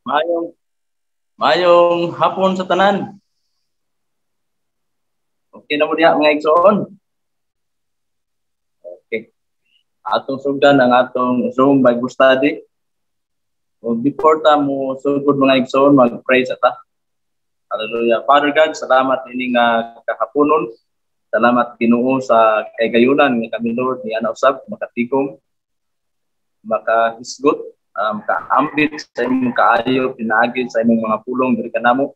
Mayong mayong hapon sa tanan. Okay na mo diha mga igsoon. Okay. Atong sugdan ang atong Zoom Bible study. O before ta mo sugod mga igsoon, mag-pray sa ta. Hallelujah. Father God, salamat ini nga kahaponon. Salamat Ginoo sa kaygayonan nga kami Lord ni ana usab makatigom, makahisgot, kaambit sa imong kaayo, pinaagid sa imong mga pulong diri kanamo.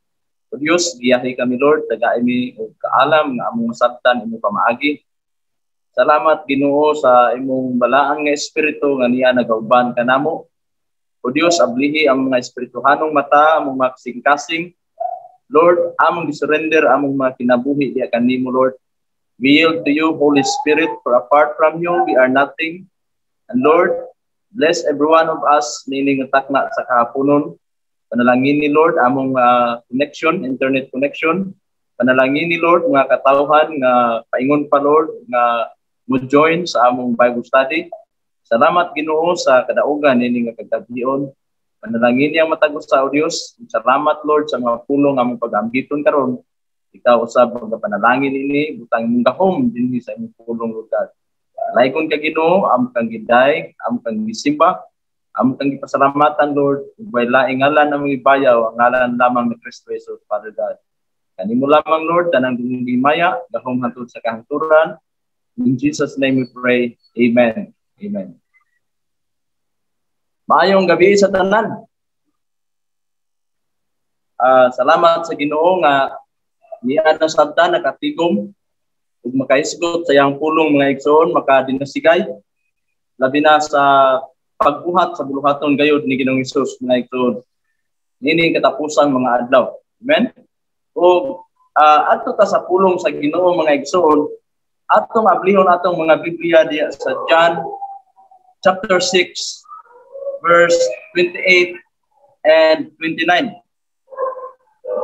O Dios, giyahi kami Lord, taga imi og kaalam nga among sabtan imong pamaagi. Salamat Ginoo sa imong balaan nga espiritu nga niya nagauban kanamo. O Dios, ablihi ang mga espirituhanong mata, among mga kasing-kasing. Lord, among gisurrender among mga kinabuhi diya kanimo Lord. We yield to you, Holy Spirit, for apart from you, we are nothing. And Lord, bless every one of us, nining takna sa kahaponon. Panalangin ni Lord, among connection, internet connection. Panalangin ni Lord, mga katawhan, nga paingon pa Lord, nga mo-join sa among Bible study. Salamat Ginoo sa kadaugan, nining kagdabion. Panalangin niya matagos sa Diyos. Salamat Lord sa mga pulong among pag-ambiton karon. Ikaw usab ang panalangin ini butang imong gahom dinhi sa imong pulong Lord God. Laykon ka Ginoo, am kang giday, am kang gisimba, am kang gipasalamatan Lord. Ug laing ngalan among ibayaw, ang ngalan lamang ni Kristo Jesus, Father God. Kanimo lamang Lord tanang gimaya, gahom hangtod sa kahangturan. In Jesus name we pray. Amen. Amen. Maayong gabi sa tanan. Salamat sa Ginoo nga niya na sabta nakatigom ug makaisgot sa iyang pulong mga igsoon makadinasigay labi na sa pagbuhat sa buluhaton gayud ni Ginoong Hesus mga igsoon nining katapusang mga adlaw. Amen. Ug adto ta sa pulong sa Ginoo mga igsoon atong ablihon atong mga Biblia diya sa John chapter 6 verse 28 and 29.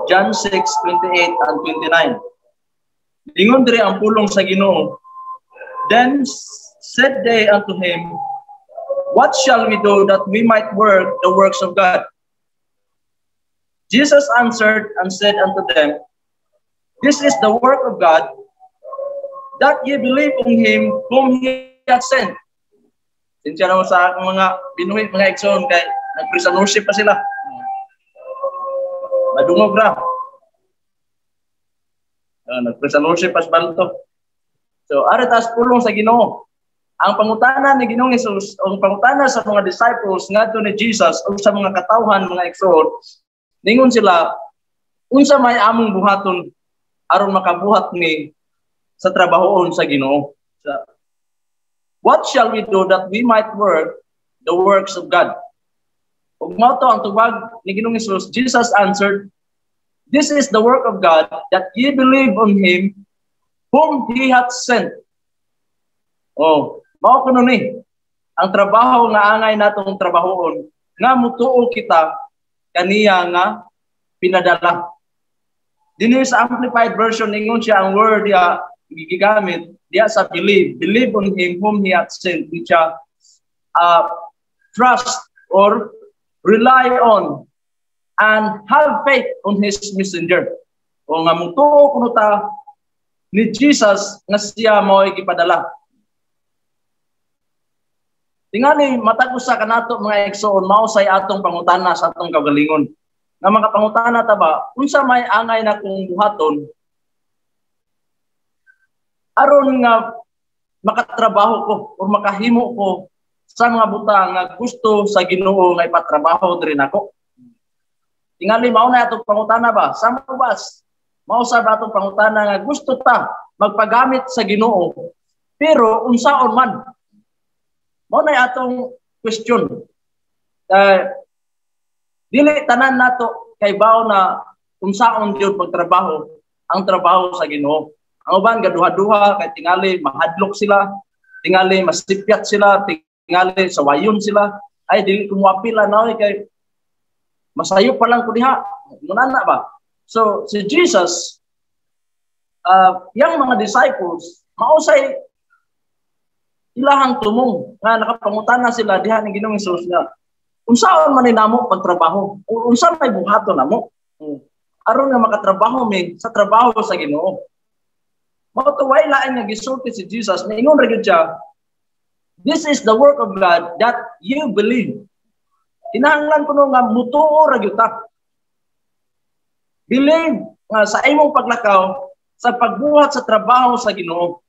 John 6:28 and 29. Lingon diri ang pulong sa Ginoo. Then said they unto him, what shall we do that we might work the works of God? Jesus answered and said unto them, this is the work of God, that ye believe on him whom he hath sent. Sinsya naman sa akong mga binuhit mga igsoon kay nag-prisonership pa sila. Madungog ra. Nag-prisonership pas balto. So, aritas pulong sa Ginoo. Ang pangutana ni Ginoong Hesus, ang pangutana sa mga disciples ngadto ni Jesus o sa mga katawhan mga igsoon, ningon sila, unsa may among buhaton aron makabuhat ni sa trabahoon sa Ginoo? So, what shall we do that we might work the works of God? Ug mao to ang tubag ni Ginoong Hesus. Jesus answered, this is the work of God, that ye believe on him whom he hath sent. Oh, mao kuno ni ang trabaho nga angay natong trabahoon nga mutuo kita kaniya nga pinadala. Dinhi sa amplified version ningon siya ang word ya gigamit diya sa believe on him whom he hath sent, which trust or rely on and have faith on his messenger. O nga mutuo kuno ta ni Jesus nga siya mo'y gipadala. Tingali matag usa kanato mga igsoon mao say atong pangutana sa atong kagalingon. Nga mga pangutana ta ba unsa may angay na kung buhaton aron nga makatrabaho ko o makahimo ko sa mga butang nga gusto sa Ginoo nga ipatrabaho diri nako. Tingali mao na atong pangutana ba? Sa mabas, mao sa atong pangutana nga gusto ta magpagamit sa Ginoo pero unsaon man. Mao na atong question. Dili tanan nato kay bao na unsaon gyud pagtrabaho ang trabaho sa Ginoo. Ang uban gaduha-duha kay tingali mahadlok sila, tingali masipyat sila, tingali sawayon sila, ay dili ko moapila na kay masayo pa lang ko diha. Munana ba? So si Jesus yang mga disciples mausay ilahang tumong nga nakapangutana sila diha ni Ginoong Hesus nga unsaon man ni namo pagtrabaho, unsa may buhaton namo. Aron nga makatrabaho mi sa trabaho sa Ginoo. Mao to way lain nga gisulti si Jesus, niingon ra gyud siya, this is the work of God that you believe. Kinahanglan kuno nga mutuo ra gyud ta. Believe nga sa imong paglakaw sa pagbuhat sa trabaho sa Ginoo.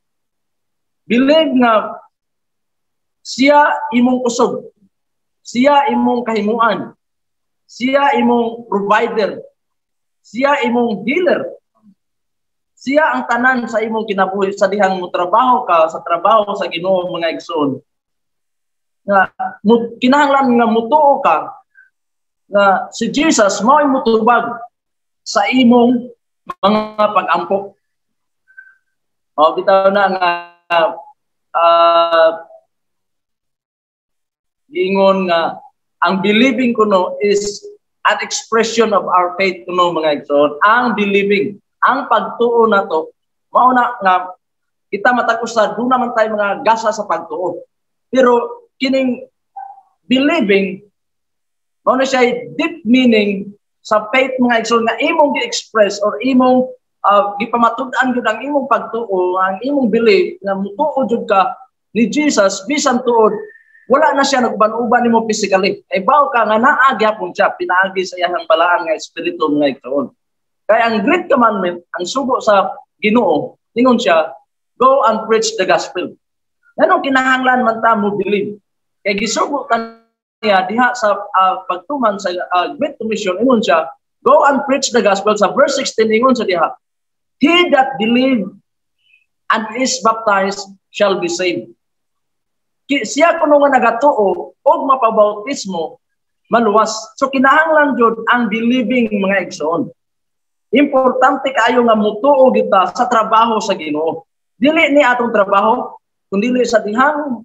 Believe nga siya imong kusog. Siya imong kahimuan. Siya imong provider. Siya imong healer. Siya ang tanan sa imong kinabuhi sa dihang mo trabaho ka sa trabaho sa Ginoo mga igsoon. Nga kinahanglan nga mutuo ka nga si Jesus mao mutubag sa imong mga pag-ampo. O bitaw na nga giingon nga ang believing kuno is an expression of our faith kuno mga igsoon. Ang believing, ang pagtuo nato mao na nga kita matakusa do naman tayo mga gasa sa pagtuo. Pero kining believing mao na siya deep meaning sa faith mga igsoon nga imong gi-express or imong gipamatud-an gyud ang imong pagtuo, ang imong belief nga mutuo jud ka ni Jesus bisan tuod wala na siya nagban-uban nimo physically. Ay bawo ka nga naa gyapon siya pinaagi sa iyang balaan nga espiritu nga igsoon. Kaya ang great commandment, ang sugo sa Ginoo, ningon siya, go and preach the gospel. Nanong kinahanglan man ta mo believe. Kaya gisugo niya diha sa pagtuman sa Great Commission, ingon siya, go and preach the gospel. Sa verse 16, ingon siya diha, he that believe and is baptized shall be saved. Siya kuno nga nagatuo og mapabautismo maluwas. So kinahanglan jud ang believing mga igsoon. Importante kaayo nga mutuo kita sa trabaho sa Ginoo. Dili ni atong trabaho, kundi sa dihang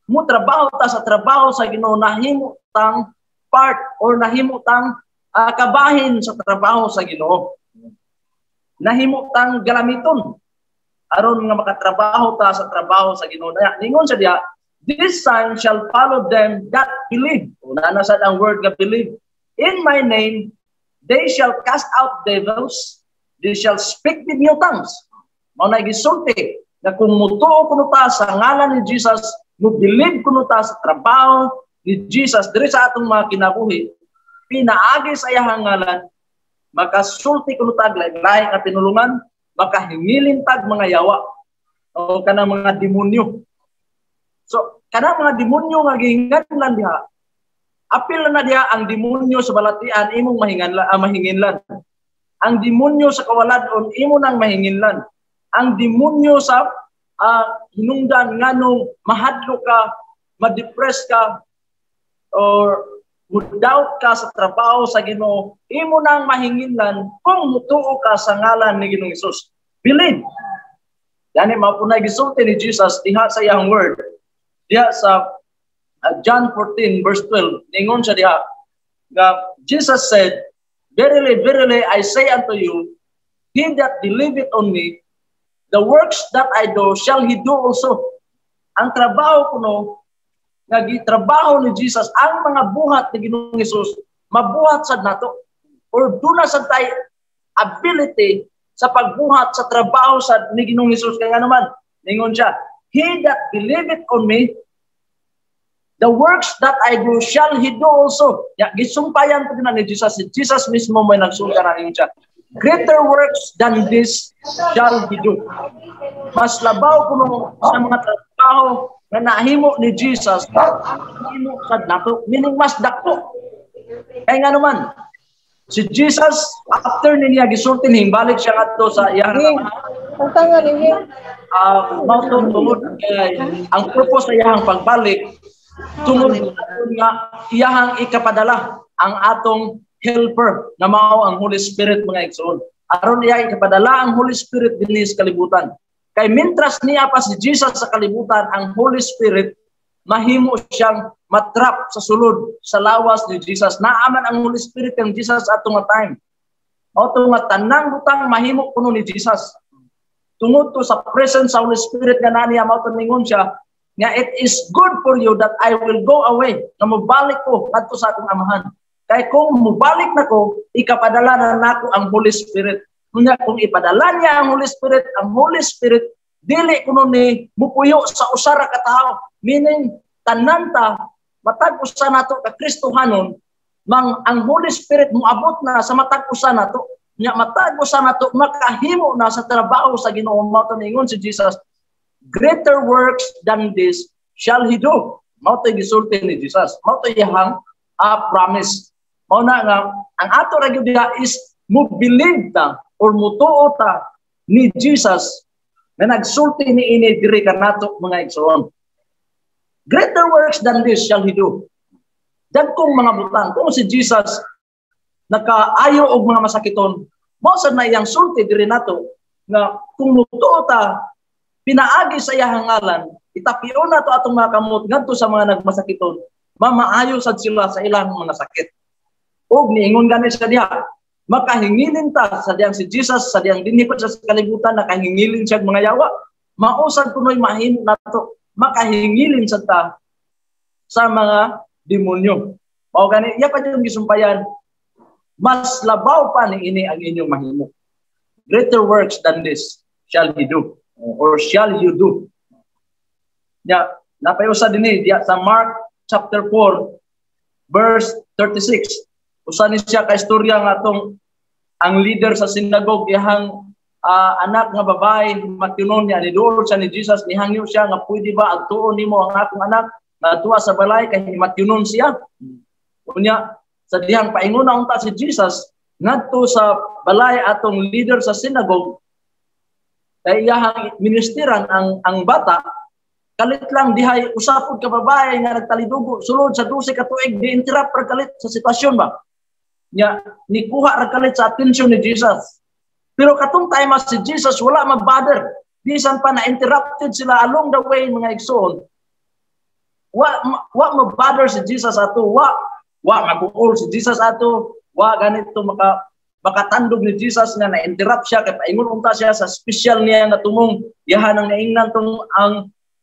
mo trabaho ta sa trabaho sa Ginoo nahimo tang part or nahimo tang kabahin sa trabaho sa Ginoo. Nahimo tang galamiton aron nga makatrabaho ta sa trabaho sa Ginoo. Ningon sa diha, this sign shall follow them that believe. Una na sad ang word nga believe. In my name, they shall cast out devils. They shall speak with new tongues. Mao na gisulti na kung mutuo kuno ta sa ngalan ni Jesus, mo believe kuno ta sa trabaho ni Jesus diri sa atong mga kinabuhi, pinaagi sa iyang ngalan, makasulti kuno ta lain-lain nga pinulungan, makahimilin tag mga yawa o kanang mga demonyo. So, kanang mga demonyo nga gihinganlan diha, apil na diha ang demonyo sa balatian, imong mahinginlan. Ang demonyo sa kawaladon, imo nang mahinginlan. Ang demonyo sa hinungdan nganong mahadlo ka, ma-depress ka, or doubt ka sa trabaho sa Ginoo, imo nang mahinginlan kung mutuo ka sa ngalan ni Ginoong Hesus. Believe. Yani mapunay gisulti ni Jesus diha sa iyang word. Diha sa John 14 verse 12, ningon siya diha, nga Jesus said, verily, verily, I say unto you, he that believeth on me, the works that I do, shall he do also. Ang trabaho kuno, nga gitrabaho ni Jesus, ang mga buhat ni Ginoong Hesus, mabuhat sad nato. Or duna sad tay ability sa pagbuhat sa trabaho sa ni Ginoong Hesus. Kaya nga naman, ningon siya, he that believeth on me, the works that I do shall he do also. Ya, gisumpayan po na ni Jesus. Si Jesus mismo may nagsulta na ninyo siya. Greater works than this shall he do. Mas labaw kuno sa mga trabaho na nahimo ni Jesus, nahimo sad nato, meaning mas dako. Kaya nga naman, si Jesus, after niya gisultin, himbalik siya ngadto sa iyang ang purpose sa iyang pagbalik, tungod nga iyang ikapadala ang atong helper na mao ang Holy Spirit mga igsoon. Aron iya ikapadala ang Holy Spirit dinhi sa kalibutan. Kay mintras niya pa si Jesus sa kalibutan, ang Holy Spirit mahimo siyang matrap sa sulod sa lawas ni Jesus. Naaman ang Holy Spirit ng Jesus atong time. Mao to nga tanang butang mahimo kuno ni Jesus. Tungod to sa presence sa Holy Spirit nga naniya mao to ningon siya, nga it is good for you that I will go away, na mubalik ko ngadto sa akong amahan. Kay kung mubalik na ko, ikapadala na nako ang Holy Spirit. Kunya kung ipadala niya ang Holy Spirit dili kuno ni mupuyo sa usara ka tawo. Meaning tanan ta matag usa nato ka Kristohanon, mang ang Holy Spirit moabot na sa matag usa nato. Nya matag usa nato makahimo na sa trabaho sa Ginoo. Mao to ningon si Jesus, greater works than this shall he do. Mao to gisulti ni Jesus. Mao to iyang promise. Mao na nga ang ato ra gyud diha is mo believe ta or mutuo ta ni Jesus na nagsulti ni ini diri kanato mga igsoon. Greater works than this shall he do. Dagkong mga butang kung si Jesus nakaayo og mga masakiton, mao sad na iyang sulti diri nato nga kung mutuo ta pinaagi sa iyang ngalan, itapion nato atong mga kamot ngadto sa mga nagmasakiton, mamaayo sad sila sa ilang mga sakit. Og niingon gani sa diha, makahingilin ta sa diyang si Jesus, sa diyang dinhipot sa kalibutan, nakahingilin siya mga yawa, mausad kuno'y mahimo nato, makahingilin sa ta sa mga demonyo. Mao gani, iya pa yung gisumpayan, mas labaw pa ni ini ang inyong mahimo. Greater works than this shall he do, or shall you do. Ya, napayusa dinhi diya sa Mark chapter 4 verse 36. Usa ni siya ka istorya nga atong ang leader sa synagogue iyang anak nga babae matinon niya ni duol siya ni Jesus, nihangyo siya nga pwede ba agtuon nimo ang akong anak nga tuwa sa balay kay matinon siya. Unya sa dihang paingon na unta si Jesus ngadto sa balay atong leader sa synagogue kay iyang ministeran ang bata. Kalit lang dihay usapod ka babae nga nagtalidugo sulod sa 12 ka tuig, di-interrupt ra kalit sa sitwasyon ba. Nya nikuha ra kalit sa atensyon ni Jesus. Pero katong time si Jesus wala mag-bother. Bisan pa na interrupted sila along the way mga igsoon. Wa mag-bother si Jesus ato, wa mag-uol si Jesus ato, wa ganito makatandog ni Jesus nga na-interrupt siya kay paingon unta siya sa special niya nga tumong yahan ang naingnan tong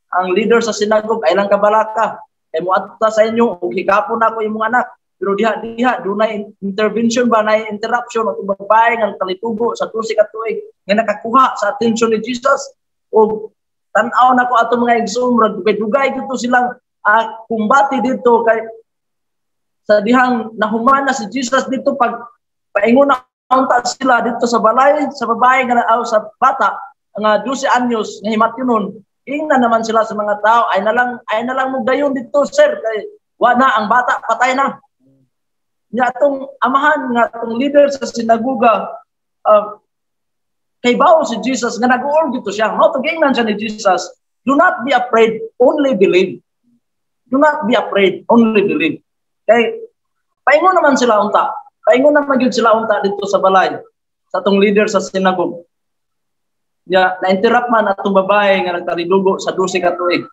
ang leader sa synagogue ay lang kabalaka. Kay muadto sa inyo ug higapon nako imong anak. Pero diha dunay intervention ba, na interruption o babae nga talitugo sa 12 ka tuig nga nakakuha sa atensyon ni Jesus. O tan-aw nako ato mga igsoon dugay dito silang kumbati dito kay sa dihang nahumana si Jesus dito pag paingon na unta sila dito sa balay sa babae nga sa bata nga 12 anyos nga himatyunon. Ingna naman sila sa mga tao ay na lang mudayon dito sir kay wa na ang bata patay na. Nga atong amahan nga atong leader sa sinaguga kay bao si Jesus nga nag-uol dito siya. Mao to gingnan siya ni Jesus. Do not be afraid, only believe. Do not be afraid, only believe. Kay paingon naman sila unta. Paingon naman gyud sila unta dito sa balay sa atong leader sa sinagoga. Ya, na-interrupt man atong babae nga nagtalidugo sa 12 ka tuig.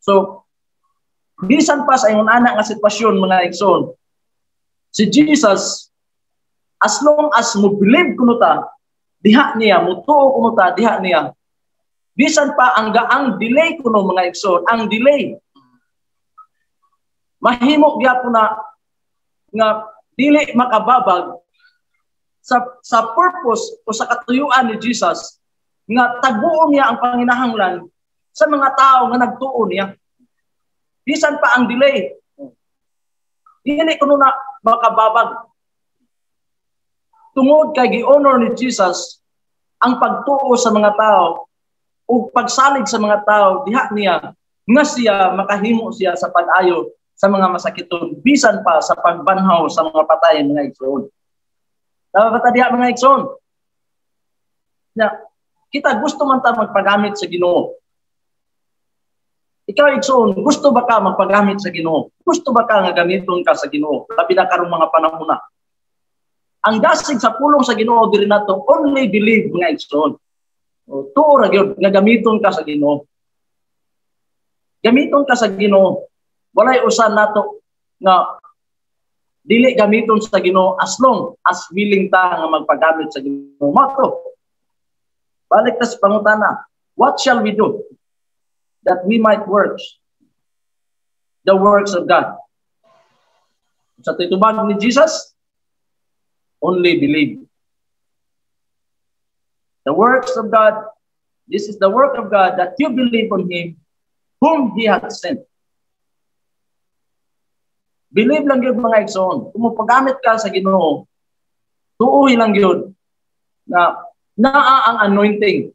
So bisan pa sa ingon ana nga sitwasyon mga igsoon, si Jesus, as long as mo believe kuno ta, diha niya, mutuo kuno ta, diha niya. Bisan pa ang delay kuno mga igsoon, ang delay. Mahimo gyapon na nga dili makababag sa purpose o sa katuyuan ni Jesus nga tagbuon niya ang panginahanglan sa mga tao nga nagtuo niya. Bisan pa ang delay. Dili kuno na makababag. Tungod kay gi-honor ni Jesus ang pagtuo sa mga tao o pagsalig sa mga tao, diha niya nga siya makahimo siya sa pag-ayo sa mga masakiton bisan pa sa pagbanhaw sa mga patay mga igsoon. Tama ba diha mga igsoon? Ya, kita gusto man ta magpagamit sa Ginoo. Ikaw igsoon, gusto ba ka magpagamit sa Ginoo? Gusto ba ka nga gamiton ka sa Ginoo? Labi na karong mga panahon na. Ang dasig sa pulong sa Ginoo diri nato, only believe nga igsoon. Tuo ra gyud nga gamiton ka sa Ginoo. Gamiton ka sa Ginoo. Walay usan nato nga dili gamiton sa Ginoo as long as willing ta nga magpagamit sa Ginoo. Mato. Balik ta sa pangutana. What shall we do? that we might work the works of God. Sa titubag ni Jesus, only believe. The works of God, this is the work of God, that you believe on Him whom He hath sent. Believe lang yun mga igsoon. Kung mapagamit ka sa Ginoo, tuuhi lang yun na naa ang anointing.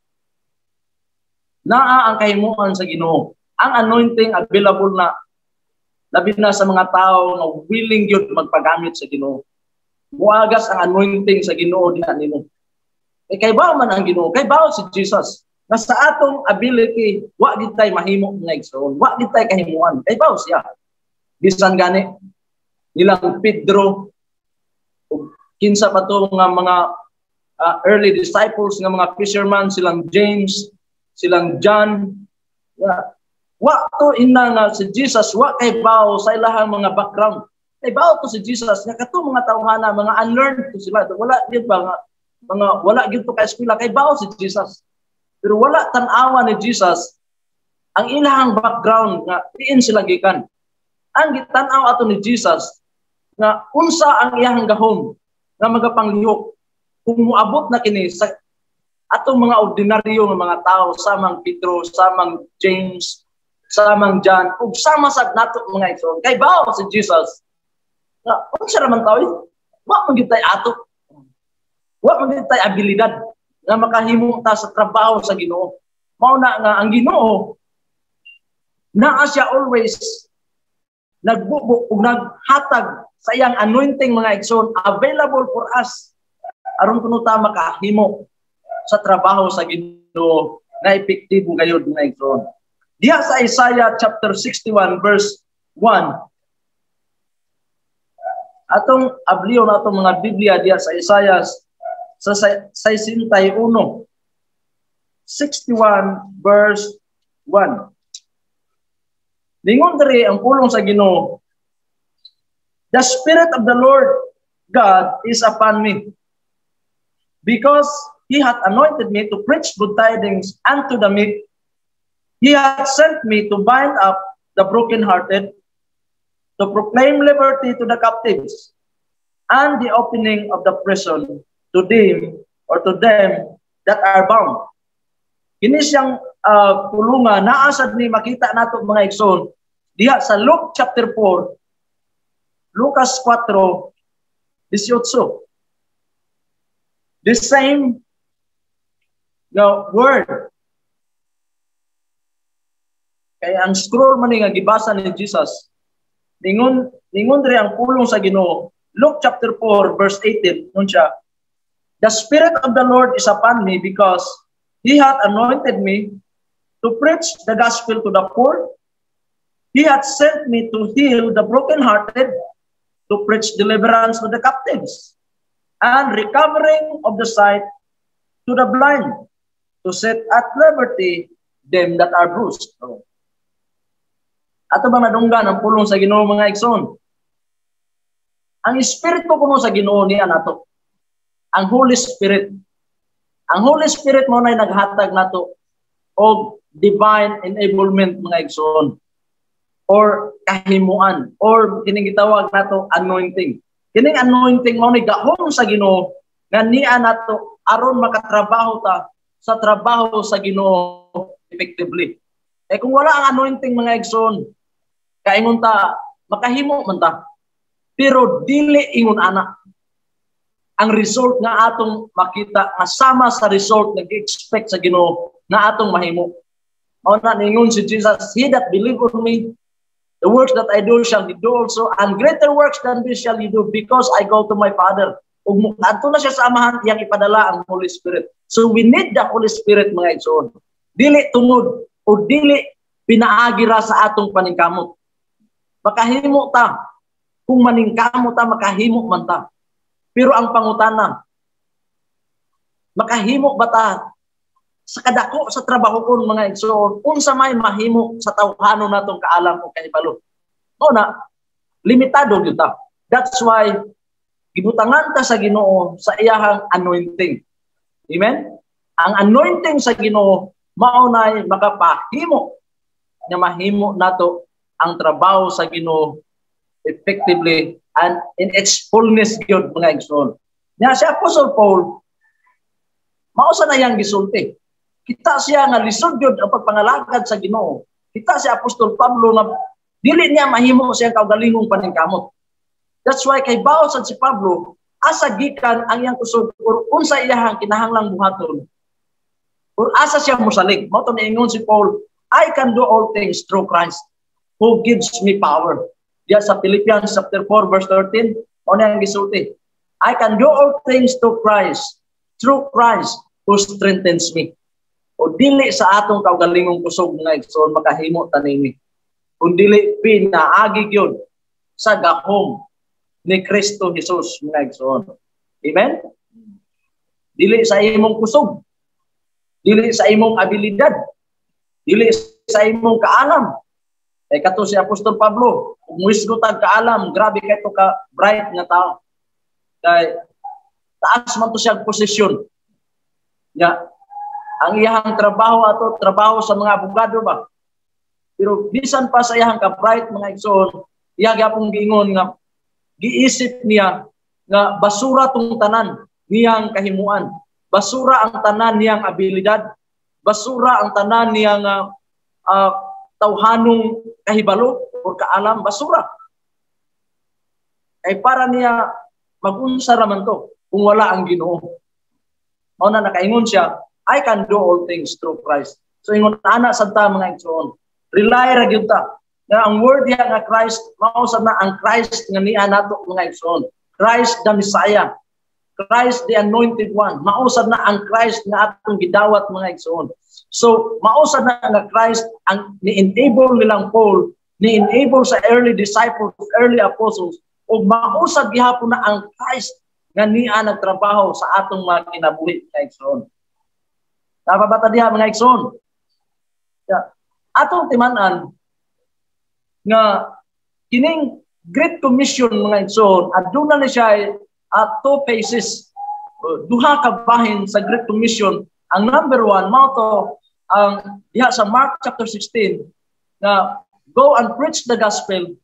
Naa ang kahimuan sa Ginoo. Ang anointing available na labi na sa mga tao na willing yun magpagamit sa Ginoo. Muagas ang anointing sa Ginoo diha nimo. Kay bao man ang Ginoo, kay bao si Jesus. Na sa atong ability, wa gid tay mahimo nga igsoon, wa gid tay kahimuan. Kay bao siya. Bisan gani nilang Pedro ug kinsa pa to nga mga early disciples nga mga fishermen, silang James, silang John. Wa to ina nga si Jesus, wa kay bao sa ilahang mga background. Kay bao to si Jesus nga kato mga tawhana, mga unlearned to sila. Wala gid ba nga mga wala gid to ka eskwela, kay bao si Jesus. Pero wala tan-awa ni Jesus ang ilahang background nga diin sila gikan. Ang gitan-aw ato ni Jesus nga unsa ang iyang gahom nga magapanglihok kung moabot na kini sa atong mga ordinaryo nga mga tao, samang Pedro, samang James, samang John, ug sama sad nato mga igsoon. Kay bao si Jesus nga unsa ra man tawo, wa man gid tay ato. Wa man gid tay abilidad nga makahimo ta sa trabaho sa Ginoo. Mao na nga ang Ginoo naa siya always nagbubuk ug naghatag sa iyang anointing mga igsoon available for us aron kuno ta makahimo sa trabaho sa Ginoo na epektibo gayud mga igsoon. Diha sa Isaiah chapter 61 verse 1. Atong abliyo na atong mga Biblia diha sa Isaiah sa 61 verse 1. Lingon diri ang pulong sa Ginoo. The Spirit of the Lord God is upon me, because He hath anointed me to preach good tidings unto the meek. He hath sent me to bind up the brokenhearted, to proclaim liberty to the captives, and the opening of the prison to them that are bound. Kini siyang pulungan naasad ni makita nato mga igsoon diha sa Luke chapter 4, Lucas 4:18. The same word. Kaya ang scroll man nga gibasa ni Jesus, ningon diri ang pulong sa Ginoo. Luke chapter 4 verse 18 nun siya, the Spirit of the Lord is upon me, because He hath anointed me to preach the gospel to the poor. He hath sent me to heal the brokenhearted, to preach deliverance to the captives, and recovering of the sight to the blind, to set at liberty them that are bruised. Ato bang nadunggan ang pulong sa Ginoo mga igsoon? Ang Espiritu kuno sa Ginoo niya nato, ang Holy Spirit. Ang Holy Spirit mo na naghatag nato og divine enablement mga igsoon, or kahimuan, or kining gitawag nato anointing. Kining anointing mo ni gahom sa Ginoo nga niya nato aron makatrabaho ta sa trabaho sa Ginoo effectively. Kung wala ang anointing mga igsoon, kaingon ta makahimo man ta, pero dili ingon ana ang result nga atong makita nga sama sa result nga gi-expect sa Ginoo na atong mahimo. Mao na ningon si Jesus, he that believe on me, the works that I do shall he do also, and greater works than this shall he do, because I go to my Father. Ug adto na siya sa amahan, iyang ipadala ang Holy Spirit. So we need the Holy Spirit mga igsoon. Dili tungod o dili pinaagira sa atong paningkamot. Makahimo ta. Kung maningkamot ta, makahimo man ta. Pero ang pangutana, makahimo ba ta sa kadako sa trabaho kon mga igsoon, unsa may mahimo sa tawhanon natong kaalam o kahibalo? O na, limitado gyud ta. That's why gibutangan ta sa Ginoo sa iyahang anointing. Amen? Ang anointing sa Ginoo mao nay makapahimo nga mahimo nato ang trabaho sa Ginoo effectively and in its fullness gyud mga igsoon. Nya si Apostle Paul mao sa nayang gisulti. Kita siya nga lisod gyud ang pagpangalagad sa Ginoo. Kita si Apostol Pablo nga dili niya mahimo siyang kaugalingong paningkamot. That's why kay bawo sad si Pablo asa gikan ang iyang kusog or unsa iyang kinahanglang buhaton. Or asa siya mosalig. Mao to niingon si Paul, I can do all things through Christ who gives me power. Diya sa Philippians chapter 4 verse 13, mao na ang gisulti. I can do all things through Christ who strengthens me. O dili sa atong kaugalingong kusog mga igsoon makahimo tanimi. Kung dili pinaagi gyud sa gahom ni Kristo Jesus mga igsoon. Amen? Dili sa imong kusog, dili sa imong abilidad, dili sa imong kaalam. Kay kato si Apostol Pablo, kung wisgo tag kaalam, grabe kay to ka bright nga tao. Kay taas man to siya posisyon. Nya ang iyang trabaho sa mga abogado ba. Pero bisan pa sa iyang ka bright mga igsoon, iya gyapon giingon nga giisip niya nga basura tong tanan niyang kahimuan. Basura ang tanan niyang abilidad. Basura ang tanan niyang tawhanong kahibalo o kaalam. Basura. Ay para niya mag-unsa raman to kung wala ang Ginoo. Mao na nakaingon siya, I can do all things through Christ. So ingon ana sad ta mga igsoon. Rely ra gyud ta nga ang word niya nga Christ, mao sad na ang Christ nga niya nato mga igsoon. Christ the Messiah. Christ the Anointed One. Mausad na ang Christ nga atong gidawat mga igsoon. So, mausad na nga Christ ang ni-enable nilang Paul, ni-enable sa early disciples, early apostles, o mausad gihapon na ang Christ nga niya nagtrabaho sa atong mga kinabuhi mga igsoon. Napabata diha mga igsoon. Atong timan-an nga kining Great Commission mga igsoon, aduna ni siya two phases, duha ka bahin sa Great Commission. Ang number 1 mao to ang diha sa Mark chapter 16 na go and preach the gospel,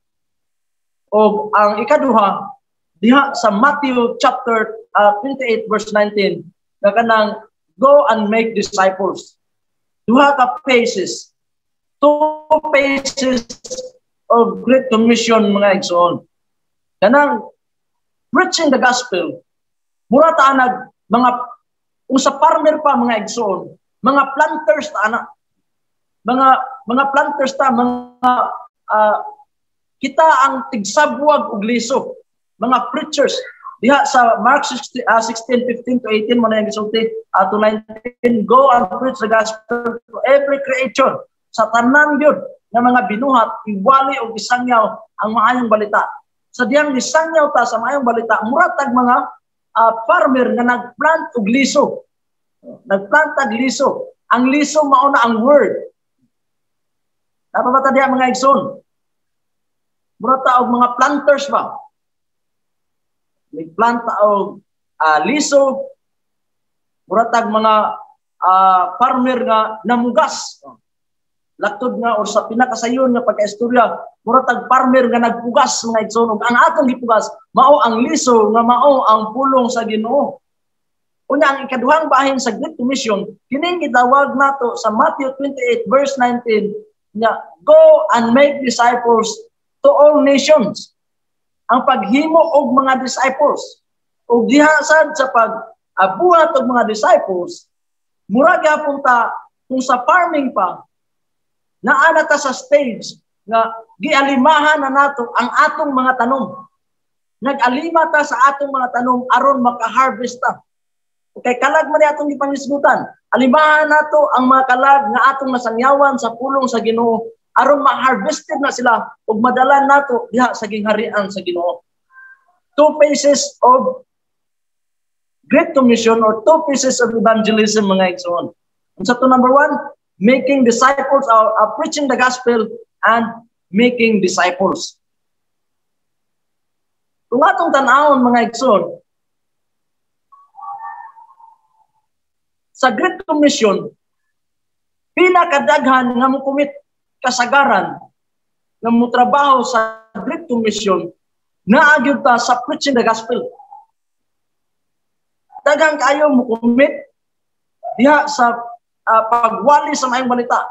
o ang ikaduha diha sa Matthew chapter 28 verse 19 na kanang go and make disciples. Duha ka phases, two phases of Great Commission mga igsoon. Kanang preaching the gospel, mura taanag mga kung sa farmer pa mga igsoon, mga planters ta ana. Mga planters ta mga kita ang tigsabwag og liso. Mga preachers diha sa Mark 16:15 to 18 mo na yung gisulti to 19, go and preach the gospel to every creature. Sa tanan gyud nga mga binuhat, iwali og isangyaw ang maayong balita. Sa diyang isangyaw ta sa maayong balita, muratag mga farmer nga nagplant og liso. Nagplant og liso. Ang liso mao na ang word. Napabata diha mga igsoon. Murata og mga planters ba? Nagplant og liso. Muratag mga farmer nga namugas. Laktod nga or sa pinakasayon nga pagkaistorya, muratag farmer nga nagpugas mga igsoon. Ang atong gipugas mao ang liso nga mao ang pulong sa Ginoo. Unya ang ikaduhang bahin sa Great Commission, kining gitawag nato sa Matthew 28 verse 19 nga go and make disciples to all nations. Ang paghimo og mga disciples og diha sad sa pag-abuhat og mga disciples, mura gyapon ta kung sa farming pa naana ta sa stage nga gialimahan na nato ang atong mga tanom. Nag-alima ta sa atong mga tanom aron maka-harvest ta. Okay, kalag man atong gipangisgutan. Alimahan nato ang mga kalag nga atong nasangyawan sa pulong sa Ginoo aron ma-harvested na sila ug madala nato diha sa gingharian sa Ginoo. Two phases of Great Commission or two phases of evangelism mga igsoon. Unsa to number 1? Making disciples, preaching the gospel and making disciples. Kung atong tan-awon mga igsoon, sa Great Commission, pinakadaghan nga mo commit kasagaran nga motrabaho sa Great Commission na agyud ta sa preaching the gospel. Daghang kayo mo commit diha sa pagwali sa maayong balita.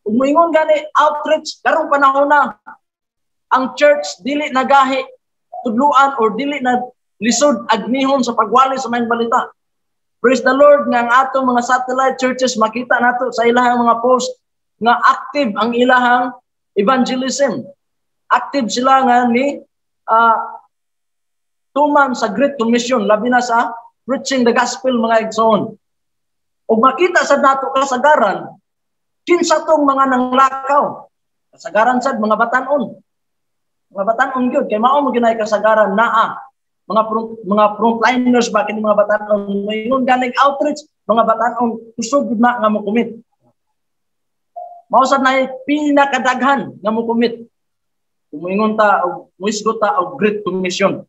Ug moingon gani outreach karong panahon na ang church dili nagahi tudluan or dili na lisod agnihon sa pagwali sa maayong balita. Praise the Lord nga ang atong mga satellite churches makita nato sa ilahang mga post nga active ang ilahang evangelism. Active sila nga ni tuman sa Great Commission labi na sa preaching the gospel mga igsoon. Ug makita sad nato kasagaran kinsa tong mga nanglakaw. Kasagaran sad mga batan-on. Mga batan-on gyud kay mao mo ginay kasagaran naa mga frontliners ba kini mga batan-on ngayon galing outreach mga batan-on kusog gud na nga mo commit. Mao sad na pinakadaghan nga mo commit. Kumingon ta og muisgot ta og Great Commission.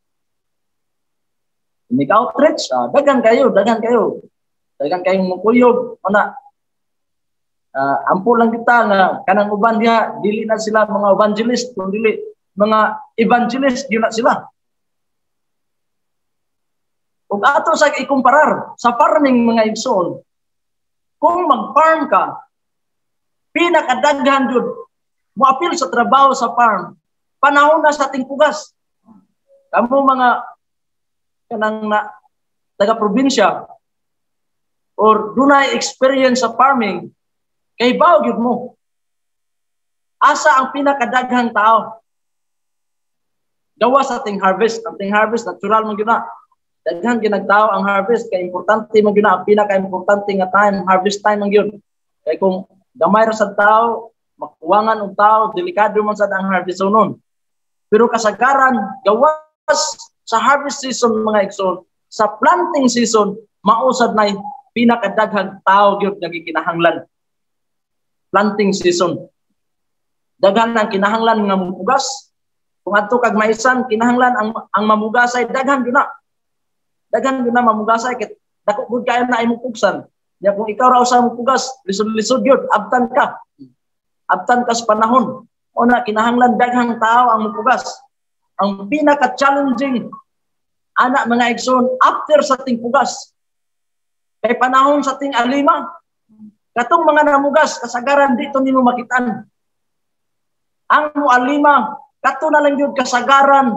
Ini outreach daghan kayo. Daghang kayong mukuyog ana. Ampo lang kita nga kanang uban diha dili na sila mga evangelist kundi mga evangelist gyud na sila. Ug ato sa ikumparar sa farming mga igsoon, kung mag-farm ka, pinakadaghan jud mo apil sa trabaho sa farm, panahon na sa ating pugas. Kamo mga kanang na taga-probinsya or dunay experience sa farming, kay bawo gyud mo. Asa ang pinakadaghang tao? Gawa sa ating harvest. Ating harvest, natural mo gyud na. Daghan ginagtao ang harvest, kay importante mo gyud na. Ang pinaka-importante nga time, harvest time ang gyud. Kay kung gamay ra sa tao, makuwangan og tao, delikado man sad ang harvest noon. Pero kasagaran, gawas sa harvest season mga igsoon, sa planting season, mausad na pinakadaghang tao gyud nga gikinahanglan. Planting season. Daghan ang kinahanglan nga mupugas. Kung adto kag maisan kinahanglan ang mamugasay daghan gyud na. Daghan gyud na mamugasay kay dako gud kayo na imong pugsan. Ya kung ikaw ra usa mo pugas, lisod-lisod gyud, abtan ka. Abtan ka sa panahon. Una kinahanglan daghang tao ang mupugas. Ang pinaka-challenging ana mga igsoon after sa ting pugas. Kay panahon sa ting alima, katong mga namugas kasagaran dito nimo makitaan. Ang alima kato na lang gyud kasagaran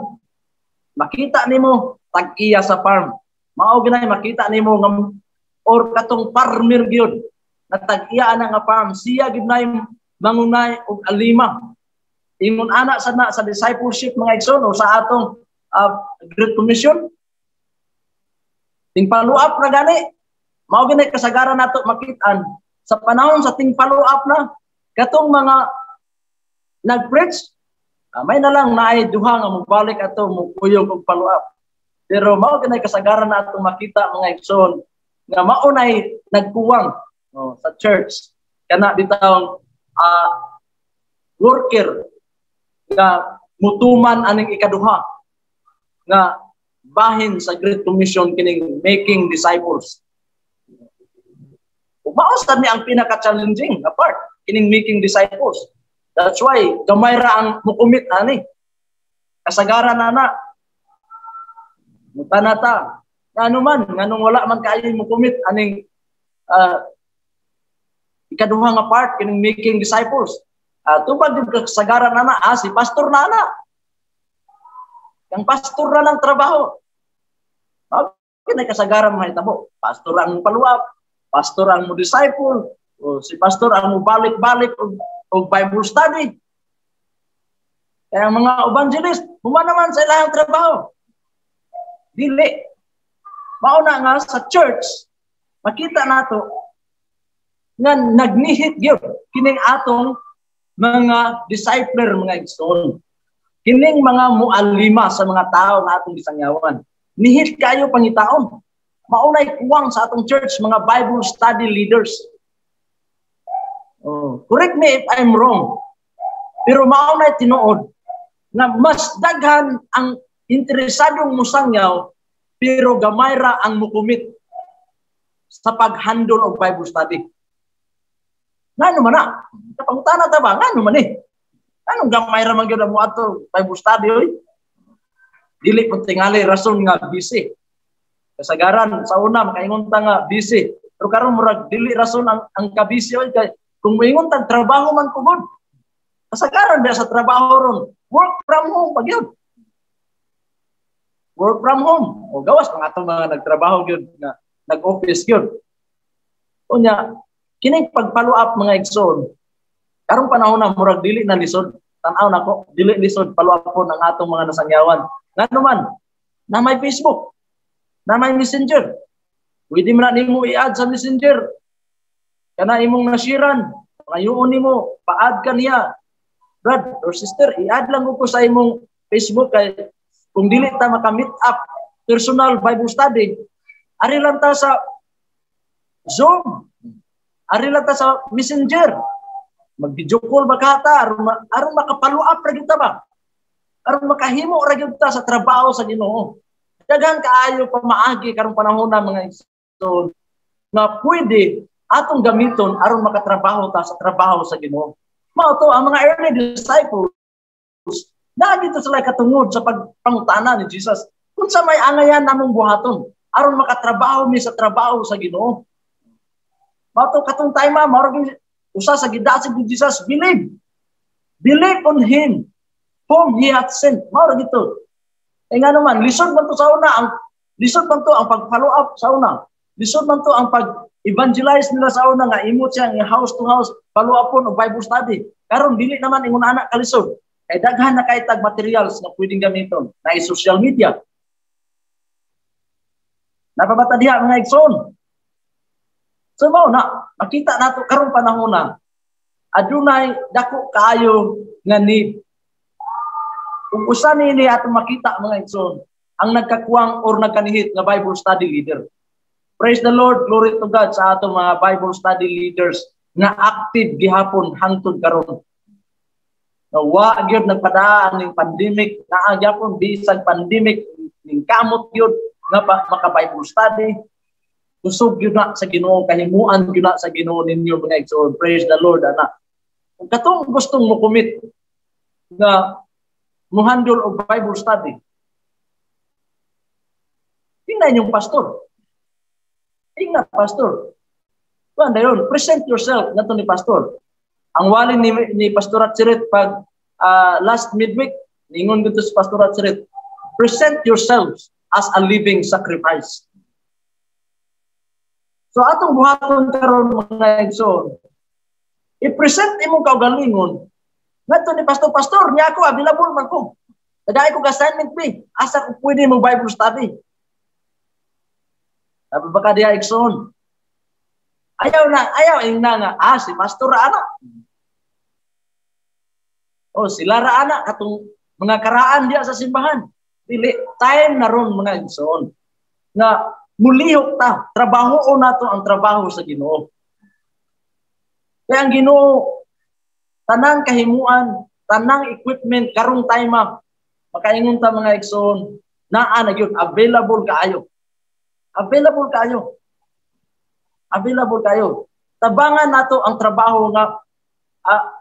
makita nimo tag-iya sa farm. Mao ginay makita nimo nga or katong farmer gyud na tag-iya ana nga farm, siya gyud nay mangunay og alima. Ingon ana sad na sa discipleship mga igsoon o sa atong Great Commission. Ting follow up na gani. Mao ginay kasagaran nato makitaan sa panahon sa ting follow up na katong mga nag-preach may na lang naay duha nga mobalik ato mo kuyog og follow up. Pero mao ginay kasagaran nato makita mga igsoon nga mao nay nagkuwang sa church kana bitawng worker nga mutuman aning ikaduha nga bahin sa Great Commission kining making disciples. Mausad ni ang pinaka-challenging na part, kining making disciples. That's why, gamay ra ang mukumit ani. Kasagaran na. Mutanata. Ngano man, nganong wala man kaayo mukumit aning ikaduha nga part, kining making disciples. Tubag yung kasagaran na si pastor na. Ang pastor na lang trabaho. Kinay kasagaran mahitabo. Pastor ang paluap. Pastor ang mo disciple, o si pastor ang mo balik-balik og Bible study. Kaya mga evangelist, human naman sa ilang trabaho. Dili. Mauna nga sa church, makita nato nga nagnihit gyud kining atong mga discipler mga igsoon. Kining mga mualima sa mga tao nga atong gisangyawan. Nihit kayo pangitaon. Maunay kuwang sa atong church, mga Bible study leaders. Correct me if I'm wrong. Pero maunay tinuod na mas daghan ang interesadong musangyaw pero gamay ra ang mukumit sa pag-handle og Bible study. Ngano man na? Kapangutana ta ba? Ngano man eh? Anong gamay ra man gyud mo ato Bible study oy? Dili mo tingali rason nga busy. Kasagaran sa una makaingon ta nga busy. Pero karon murag dili rason ang kabisi oy kay kung moingon tag trabaho man pugod. Kasagaran dia sa trabaho ron. Work from home pag yun. Work from home. O gawas mga atong mga nagtrabaho gyud nga nag-office gyud. Unya kining pag-follow up mga igsoon. Karong panahon na murag dili na lisod. Tan-aw nako, dili lisod follow up po ng atong mga nasangyawan. Ngano man na may Facebook, na may Messenger. Pwede mo na nimo i-add sa Messenger. Kana imong nasiran, ngayon nimo pa-add ka niya. Brad or sister, i-add lang ko sa imong Facebook kay kung dili ta maka-meet up personal Bible study, ari lang ta sa Zoom. Ari lang ta sa Messenger. Mag-video call ba kata aron maka-follow up ra gyud ta ba? Aron makahimo ra gyud ta sa trabaho sa Ginoo. Daghan kaayo pa maagi karong panahon na mga igsoon na pwede atong gamiton aron makatrabaho ta sa trabaho sa Ginoo. Mao to ang mga early disciples na dito sila katungod sa pagpangutana ni Jesus. Unsa may angayan namong buhaton aron makatrabaho mi sa trabaho sa Ginoo. Mao to katong time mao usa sa gidasig ni Jesus, believe. Believe on Him whom He hath sent. Mao dito. Nga naman, lisod man to sa una, lisod man to ang pag-follow up sa una. Lisod man to ang pag-evangelize nila sa una nga imot siya ng house to house, follow up po ng Bible study. Karon dili naman ingon anak kalisod. Kay daghan na kay tag materials na pwedeng gamiton na social media. Napabata diha mga igsoon. So mao na, makita nato karong panahon na adunay dako kaayo nga need. Kung usa nini atong makita mga igsoon, ang nagkakuwang or nagkanihit nga Bible study leader. Praise the Lord, glory to God sa atong mga Bible study leaders nga active gihapon hangtod karon. Na wa gyud nagpadaan ning pandemic, naa gyapon bisag pandemic ning kamot gyud nga maka Bible study. Kusog gyud na sa Ginoo, kahimuan gyud na sa Ginoo ninyo mga igsoon. Praise the Lord ana. Kung katong gustong mo commit nga mo handle og Bible study. Tingnan yung pastor. Tingnan pastor. Kuan dayon, present yourself nato ni pastor. Ang wali ni Pastor Atsiret pag last midweek ningon gud sa Pastor Atsiret, present yourselves as a living sacrifice. So atong buhaton karon mga igsoon, i-present imong kaugalingon ngadto ni pastor niya ako available man ko. Dagay ko assignment fee. Asa ko pwede mo Bible study. Sabi ba ka diha igsoon? Ayaw nga si pastor ana. O sila ra ana katong mga karaan diha sa simbahan. Dili time na ron mga igsoon nga mulihok ta, trabaho nato ang trabaho sa Ginoo. Kaya ang Ginoo, tanang kahimuan, tanang equipment, karong time makaingon ta mga igsoon, naa na yun, available kaayo. Available kaayo. Available kayo. Tabangan nato ang trabaho nga,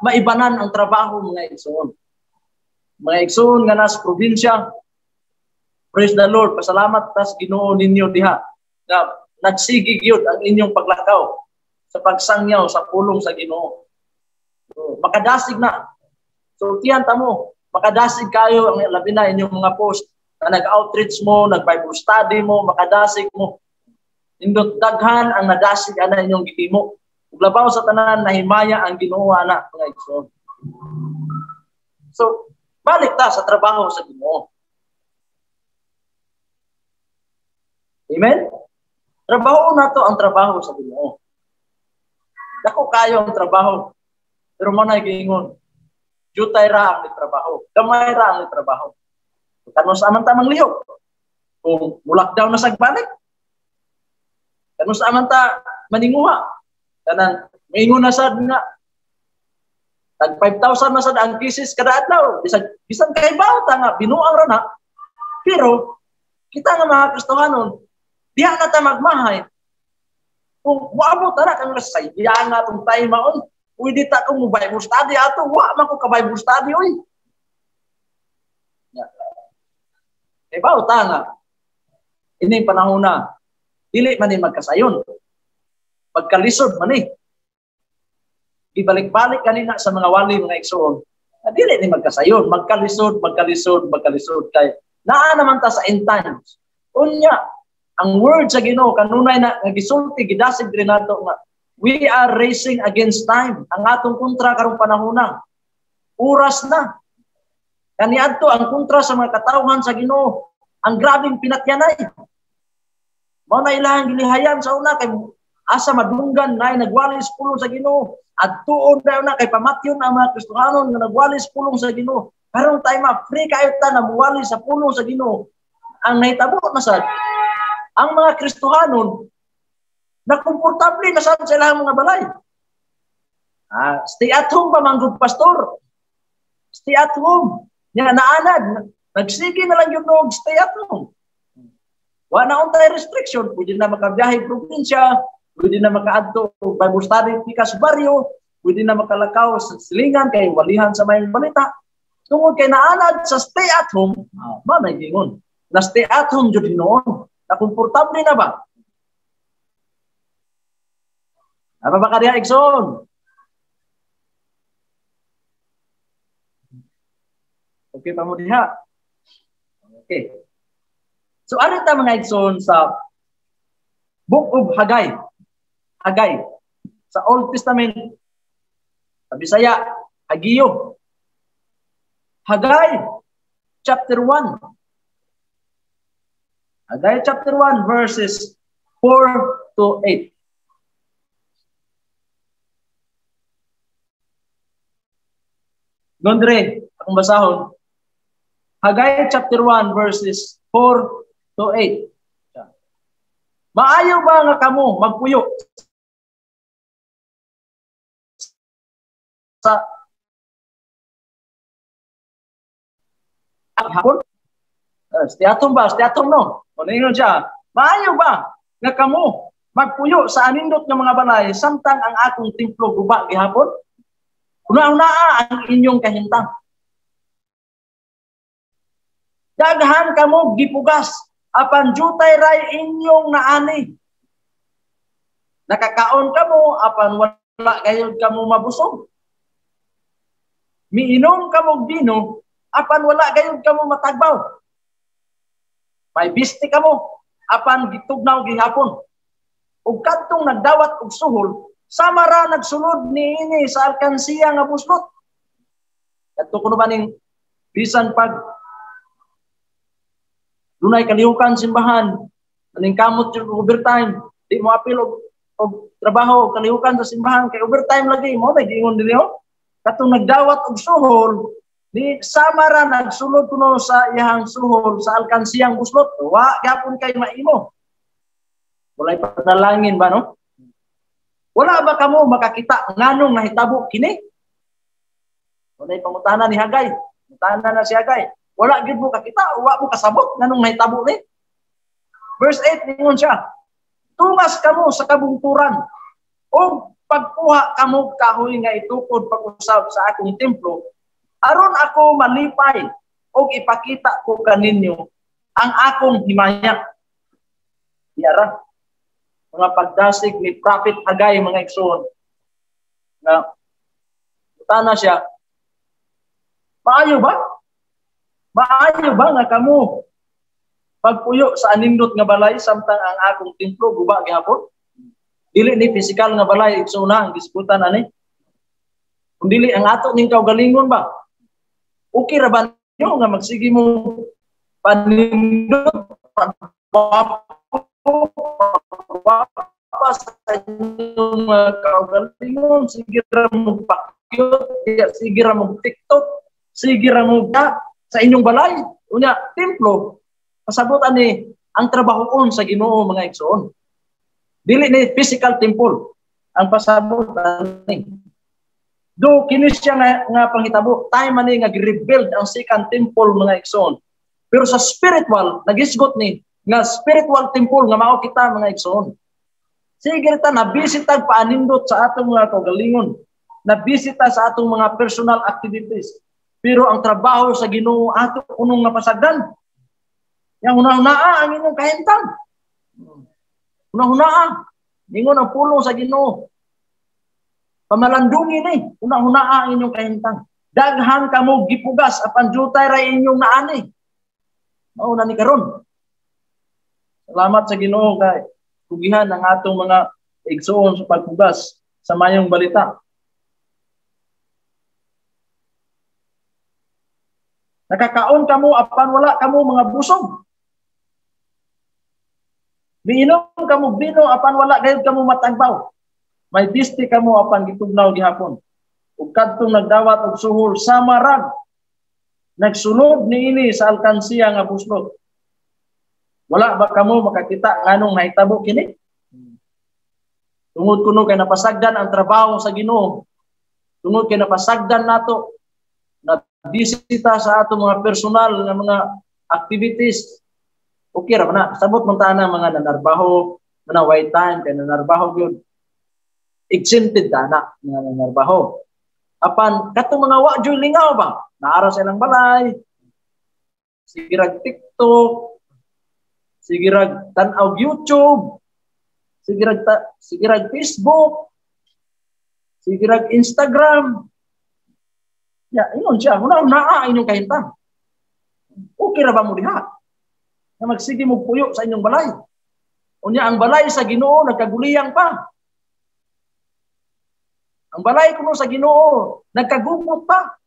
maibanan ang trabaho mga igsoon. Mga igsoon nga nas probinsya, praise the Lord, pasalamat tas Ginoo ninyo diha na nagsigig yun ang inyong paglakaw sa pagsangyaw sa pulong sa Ginoo. So, makadasig na. So tiyan ta mo, makadasig kayo ang labi na inyong mga post na nag-outreach mo, nag-Bible study mo, makadasig mo. Indot daghan ang nadasig ana inyong gihimo. Ug labaw sa tanan nahimaya ang Ginoo ana mga igsoon. So balik ta sa trabaho sa Ginoo. Amen? Trabaho na to ang trabaho sa Ginoo. Dako kayo ang trabaho. Pero mo na giingon, jutay ra ang trabaho. Gamay ra ang trabaho. Kano sa amang lihok. Kung lockdown na sagbalik. Kano sa amanta maninguha. Kanang maingon na sad nga. Tag 5,000 na sad ang cases kada adlaw. Bisan kay bawta nga binuang ra na. Pero kita nga mga Kristohanon, diha na ta magmahay. Kung moabot na kang sayang nga itong time maon, Pwede ta ko mo Bible study ato, wa man ko ka Bible study oy. Ibaw ta nga. Ining panahon na dili man ni magkasayon. Pagkalisod man ni. Ibalik-balik kanina sa mga wali mga igsoon. Dili ni magkasayon, magkalisod kay naa naman ta sa end times. Unya, ang word sa Ginoo kanunay na gisulti gidasig diri nato nga we are racing against time. Ang atong kontra karong panahon na. Oras na. Kaniadto ang kontra sa mga katawhan sa Ginoo. Ang grabing pinatyanay. Mao na ilahang gilihayan sa una kay asa madunggan na nagwalis pulong sa Ginoo. At tuon na kay pamatyon ang mga Kristohanon nga nagwalis pulong sa Ginoo. Karong time free kayo ta na muwalis sa pulong sa Ginoo. Ang nahitabo na sad ang mga Kristohanon na komportable na sad sa ilang mga balay. Stay at home pa manggod pastor. Stay at home. Nya naanad, nagsige na lang yung nog stay at home. Wa na untay restriction, pwede na makabiyahe probinsya, pwede na makaadto Bible study pikas baryo, pwede na makalakaw sa silingan kay walihan sa mayong balita. Tungod kay naanad sa stay at home, may gingon. Na stay at home jud noon. Na komportable na ba? Ano ba kariya igsoon? Okay pa mo diha. Okay. So ano ta mga igsoon sa Book of Haggai. Haggai. Sa Old Testament. Sa Bisaya, Hagiyo. Haggai chapter 1. Haggai chapter 1 verses 4 to 8. Gondre, akong basahon. Haggai chapter 1 verses 4 to 8. Maayo ba nga kamo magpuyo sa hapon? Stiatom ba? Stiatom no? O ningon siya, maayo ba nga kamo magpuyo sa anindot ng mga balay samtang ang akong templo guba gihapon? Una-una ang inyong kahintang. Daghan kamo gipugas apan jutay ray inyong naani. Nakakaon kamo apan wala gayud kamo mabusog. Miinom kamo bino apan wala gayud kamo matagbaw. May bisti kamo apan gitugnaw gihapon. Ug kadtong nagdawat og suhol, sama ra nagsulod niini sa alkansiya nga buslot. Kadto kuno ba ning bisan pag dunay kalihukan simbahan, aning kamot yung overtime, di mo apil og trabaho, kalihukan sa simbahan, kay overtime lagi mo, may gingon din yun. Katong nagdawat og suhol, di sama ra nagsulod kuno sa iyang suhol sa alkansiyang buslot, wa gyapon kay maimo. Walay panalangin ba no? Wala ba kamo makakita nganong nahitabo kini? Walay pangutana ni Haggai. Pangutana na si Haggai. Wala gid mo kakita, wa mo kasabot nganong nahitabo ni. Verse 8 ningon siya. Tumas kamo sa kabungturan o pagkuha kamo kahoy nga itukod pag-usab sa akong templo aron ako malipay o ipakita ko kaninyo ang akong himaya. Yara mga pagdasig ni Prophet Haggai mga igsoon na tana siya. Maayo ba? Maayo ba nga kamo pagpuyo sa anindot nga balay samtang ang akong templo guba gihapon? Dili ni physical nga balay igsoona ang disputan ani. Kung dili ang ato ning kaugalingon ba? Okay ra ba niyo nga magsige mo panindot sa inyong kaugalingon, sige ra mo pakyot, sige ra mo TikTok, sige ra mo sa inyong balay, unya templo, pasabot ani ang trabahoon sa Ginoo mga igsoon. Dili ni physical temple ang pasabot ani. Do kini siya nga panghitabo, time ani nga gi-rebuild ang second temple mga igsoon. Pero sa spiritual, nagisgot ni nga spiritual temple nga mao kita mga igsoon. Sige ta na bisitag paanindot sa atong mga kaugalingon nabisita sa atong mga personal activities. Pero ang trabaho sa Ginoo ato unong napasagdan. Yang hunahunaa ang inyong kahintang. Hunahunaa. Ningon ang pulong sa Ginoo. Pamalandungi ni. Hunahunaa ang inyong kahintang. Daghan kamo gipugas apan jutay ra inyong naani. Mao na ni karon. Salamat sa Ginoo kay tugihan ang atong mga igsoon sa pagpugas sa mayong balita. Nakakaon kamo apan wala kamo mga busog. Miinom kamo bino apan wala gayud kamo matagbaw. May disti kamo apan gitugnaw gihapon. Ug kadtong nagdawat og suhol sama rag. Nagsulod niini sa alkansiya nga buslot. Wala ba kamo makakita nganong nahitabo kini? Tungod kuno kay napasagdan ang trabaho sa Ginoo. Tungod kay napasagdan nato na bisita sa ato mga personal nga mga activities. Okay ra na, sabot man ta na mga nanarbaho, na white time kay nanarbaho gyud. Exempted na mga nanarbaho. Apan katong mga wa joy lingaw ba? Naara sa ilang balay. Sige rag TikTok, sige rag tan-aw YouTube, sige rag Facebook, sige rag Instagram. Ya, ingon siya, hunahunaa inyong kahintang. Okay ra ba mo diha? Na magsige mo puyo sa inyong balay. Unya ang balay sa Ginoo nagkaguliyang pa. Ang balay kuno sa Ginoo nagkagumot pa.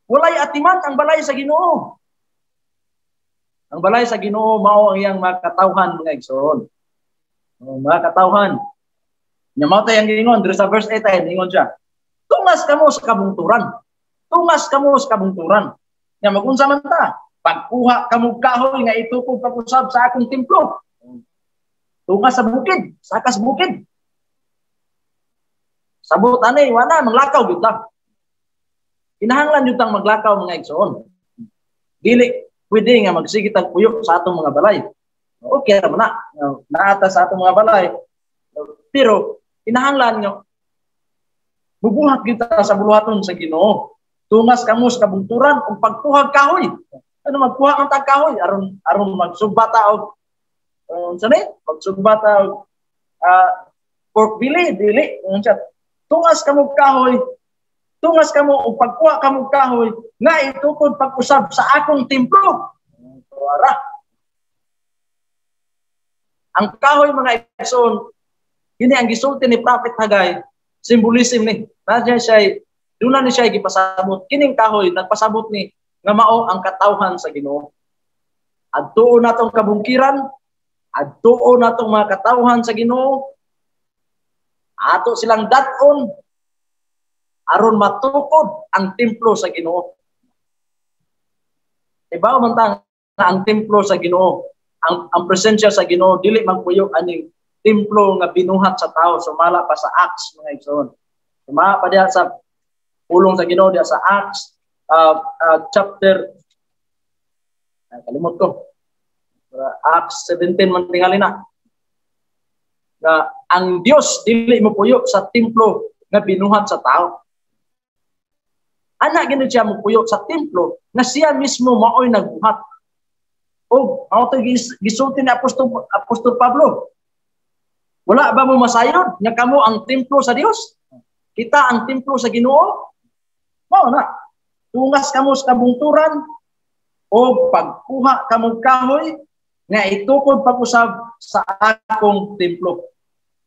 Walay atiman ang balay sa Ginoo. Ang balay sa Ginoo mao ang iyang mga katawhan mga igsoon. Mga katawhan. Nya mao tay ang gingon diri sa verse 8 ay ingon siya. Tungas kamo sa kabungturan. Tungas kamo sa kabungturan. Nya magunsa man ta? Pagkuha kamo kahoy nga itukod pag-usab sa akong templo. Tungas sa bukid, sakas bukid. Sabot ani wala manglakaw gyud ta. Kinahanglan jud tang maglakaw mga igsoon. Dili pwede nga magsige tag puyo sa atong mga balay. Okay ra man na. Naata sa atong mga balay. Pero kinahanglan nga bubuhat kita sa buluhaton sa Ginoo. Tungas kamo sa kabungturan ug pagkuha kahoy. Ano magkuha ang tagkahoy aron magsugbata og magsubata og pork belly dili unsa tungas kamo kahoy tungas kamo og pagkuha kamo kahoy nga itukod pag-usab sa akong templo. Wala. Ang kahoy mga igsoon kini ang gisulti ni Prophet Hagay, symbolism ni nadya siya duna ni siya gipasabot kining kahoy nagpasabot ni nga mao ang katawhan sa Ginoo. Adtuon natong kabungkiran, adtuon natong mga katawhan sa Ginoo. Ato silang dat-on aron matukod ang templo sa Ginoo. Ibaw man ta nga ang templo sa Ginoo, ang presensya sa Ginoo dili magpuyo aning templo nga binuhat sa tao sumala pa sa Acts mga igsoon. Sumala pa diha sa pulong sa Ginoo diha sa Acts chapter kalimot ko Acts 17 man tingali na nga ang Dios dili mo puyo sa templo nga binuhat sa tao. Ana gani siya mo puyo sa templo nga siya mismo maoy nagbuhat. O mao to gisulti ni Apostol Pablo. Wala ba mo masayod nga kamo ang templo sa Dios? Kita ang templo sa Ginoo? Mao na. Tungas kamo sa kabungturan o pagkuha kamo kahoy nga itukod pag-usab sa akong templo.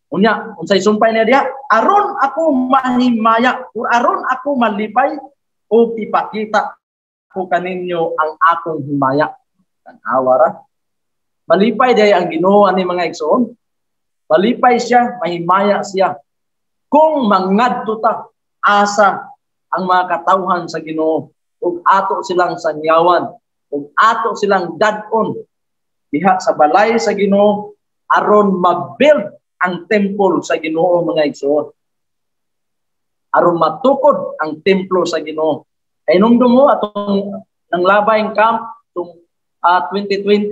Unya, unsay sumpay niya diha? Aron ako mahimaya o aron ako malipay o ipakita ko kaninyo ang akong himaya. Tanawa ra. Malipay diha ang Ginoo ani mga igsoon. Malipay siya, mahimaya siya. Kung mangadto ta asa ang mga katawhan sa Ginoo ug ato silang sanyawan ug ato silang dad-on diha sa balay sa Ginoo aron mag-build ang temple sa Ginoo mga igsoon. Aron matukod ang templo sa Ginoo. Kay nung dumo atong nang labayng camp tung 2020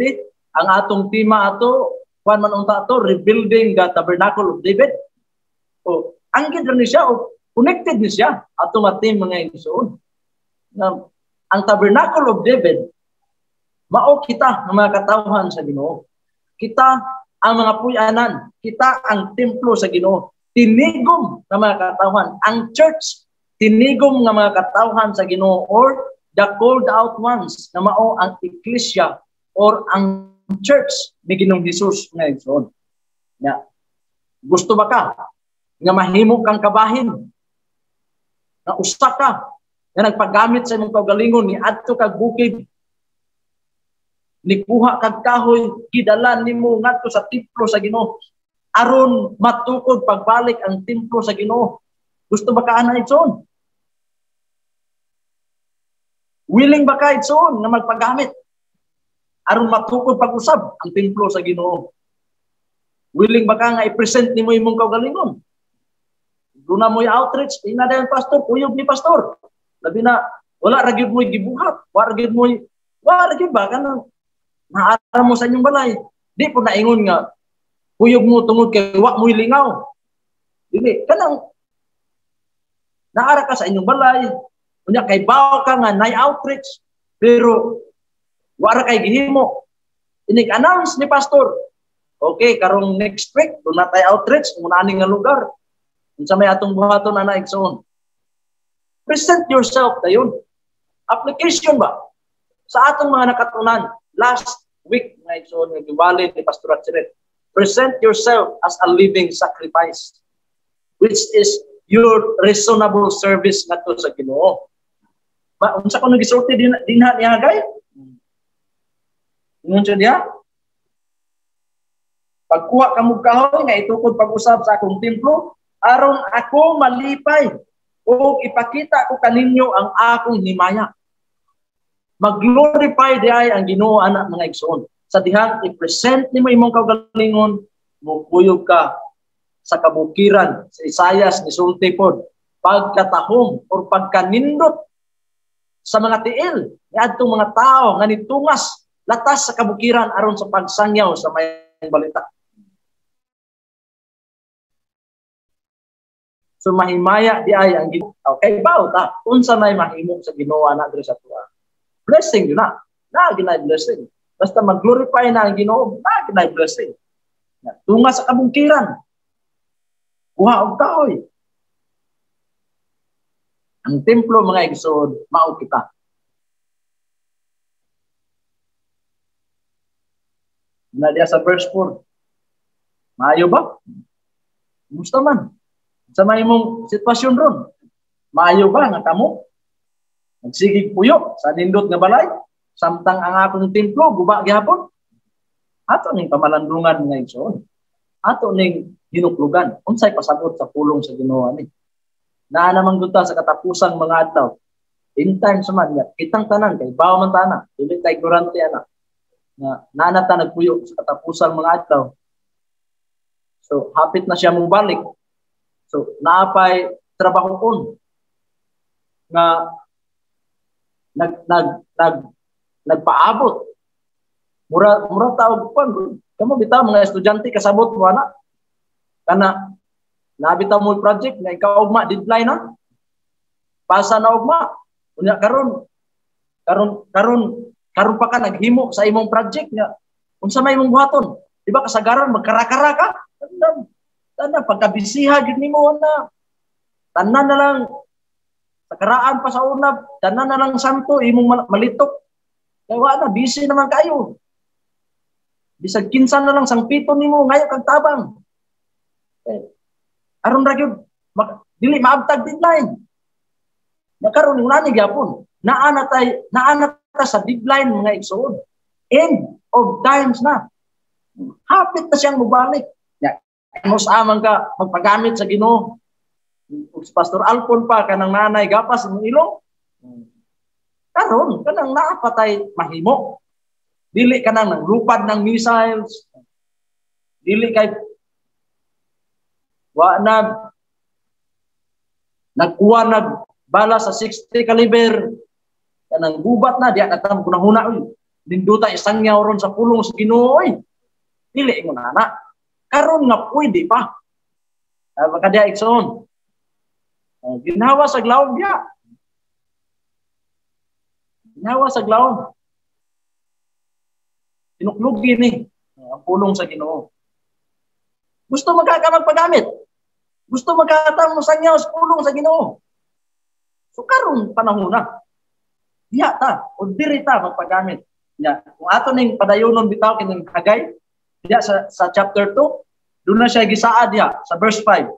ang atong tema ato kuan man unta ato rebuilding the tabernacle of David. O ang gid ni siya connected ni siya atong ating mga igsoon. Ang Tabernacle of David, mao kita ng mga katawhan sa Ginoo. Kita ang mga puyanan, kita ang templo sa Ginoo. Tinigom ng mga katawhan. Ang church, tinigom ng mga katawhan sa Ginoo, or the called out ones na mao ang Ecclesia or ang church ni Ginoong Hesus nga igsoon. Ya. Gusto ba ka nga mahimo kang kabahin? Na usa ka nga nagpagamit sa imong kaugalingon ni adto kag bukid, ni kuha kag kahoy, gidalan nimo ngadto sa templo sa Ginoo aron matukod pagbalik ang templo sa Ginoo. Gusto ba ka ana igsoon? Willing ba ka igsoon nga magpagamit aron matukod pag-usab ang templo sa Ginoo? Willing ba ka nga i-present nimo imong kaugalingon? Doon na mo outreach, ina dayon pastor, kuyog ni pastor. Labi na, wala ra gyud mo gibuhat, wala gyud ba kanang naara mo sa inyong balay. Di po naingon nga kuyog mo tungod kay wa mo lingaw. Dili kanang naara ka sa inyong balay, unya kay bawo ka nga nay outreach, pero wa ra kay gihimo. Inig-announce ni pastor, okay, karong next week, doon na tayo outreach, muna aning nga lugar. Unsa may atong buhaton na igsoon. Present yourself dayon. Application ba? Sa atong mga nakatunan, last week, nga igsoon, nga giwalid ni Pastor Atchiret, present yourself as a living sacrifice, which is your reasonable service nga to sa Ginoo. Ba, unsa ko nagisulti dinha niya gay? Unsa diha? Pagkuha ka mo kahoy nga itukod pag-usab sa akong templo, aron ako malipay o ipakita ko kaninyo ang akong himaya. Mag-glorify diay ang Ginoo ana mga igsoon. Sa dihang i-present nimo imong kaugalingon, mukuyog ka sa kabukiran sa Isaias ni sulti pod, pagkatahom or pagkanindot sa mga tiil ni adtong mga tao nga nitungas latas sa kabukiran aron sa pagsangyaw sa mayang balita. So mahimaya di ay ang Ginoo. Okay, bao ta unsa may mahimo sa Ginoo na diri sa tuwa. Blessing yun na. Na ginay blessing. Basta mag-glorify na ang Ginoo, na ginay blessing. Tunga sa kabungkiran. Kuha og kahoy. Ang templo mga igsoon, mao kita. Na diya sa verse 4. Maayo ba? Musta man? Sa may mong sitwasyon ron, maayo ba nga kamo? Nagsigig puyo sa nindot nga balay, samtang ang akong templo guba gihapon. Ato ning pamalandungan nga igsoon. Ato ning hinuklugan. Unsay pasabot sa pulong sa Ginoo ani? Naa namang duta sa katapusang mga adlaw. In time man niya, kitang tanan kay bawo man tana, dili tay ignorante ana. Na nanata nagpuyo sa katapusang mga adlaw. So hapit na siya mong balik. So, naapay trabaho kon nga nagpaabot. Mura tawag pan. Kamo bitaw mga estudyante kasabot mo ana. Kana nabitaw mo project nga ikaw ugma deadline na. Pasa na ugma. Unya karon pa ka naghimo sa imong project nga unsa may imong buhaton? Di ba kasagaran magkarakara ka? Tanan pagkabisiha gid nimo na. Tanan na lang sa karaan pa sa una, tanan na lang santo imong malitok. Kay wa na busy naman kayo. Bisag kinsan na lang sang pito nimo ngayo kag tabang. Aron ra gyud dili maabtag deadline. Nakaroon yung nani gyapon. Naana ta sa deadline mga igsoon. End of times na. Hapit na siyang mubalik. Mas amang ka magpagamit sa Ginoo. Pastor Alpon pa kanang nanay gapas ng ilong. Karon kanang naapatay mahimo. Dili kanang nanglupad ng missiles. Dili kay wa na nagkuha bala sa 60 caliber kanang gubat na diya katam kunahuna oy. Ninduta isang yaw ron sa pulong sa Ginoo oy. Dili ingon ana. Karon nga pwede pa. Makadya igsoon. Ginawa sa glawom diya. Ginawa sa glawom. Tinuklugi ni ang pulong sa Ginoo. Gusto magpagamit. Gusto magkatamo sa inyo sa pulong sa Ginoo. So karon panahon na. Diya ta, o diri ta magpagamit. Ya, kung ato ning padayonon bitaw kining Hagay, diya sa chapter 2, doon na siya gisaad diya sa verse 5.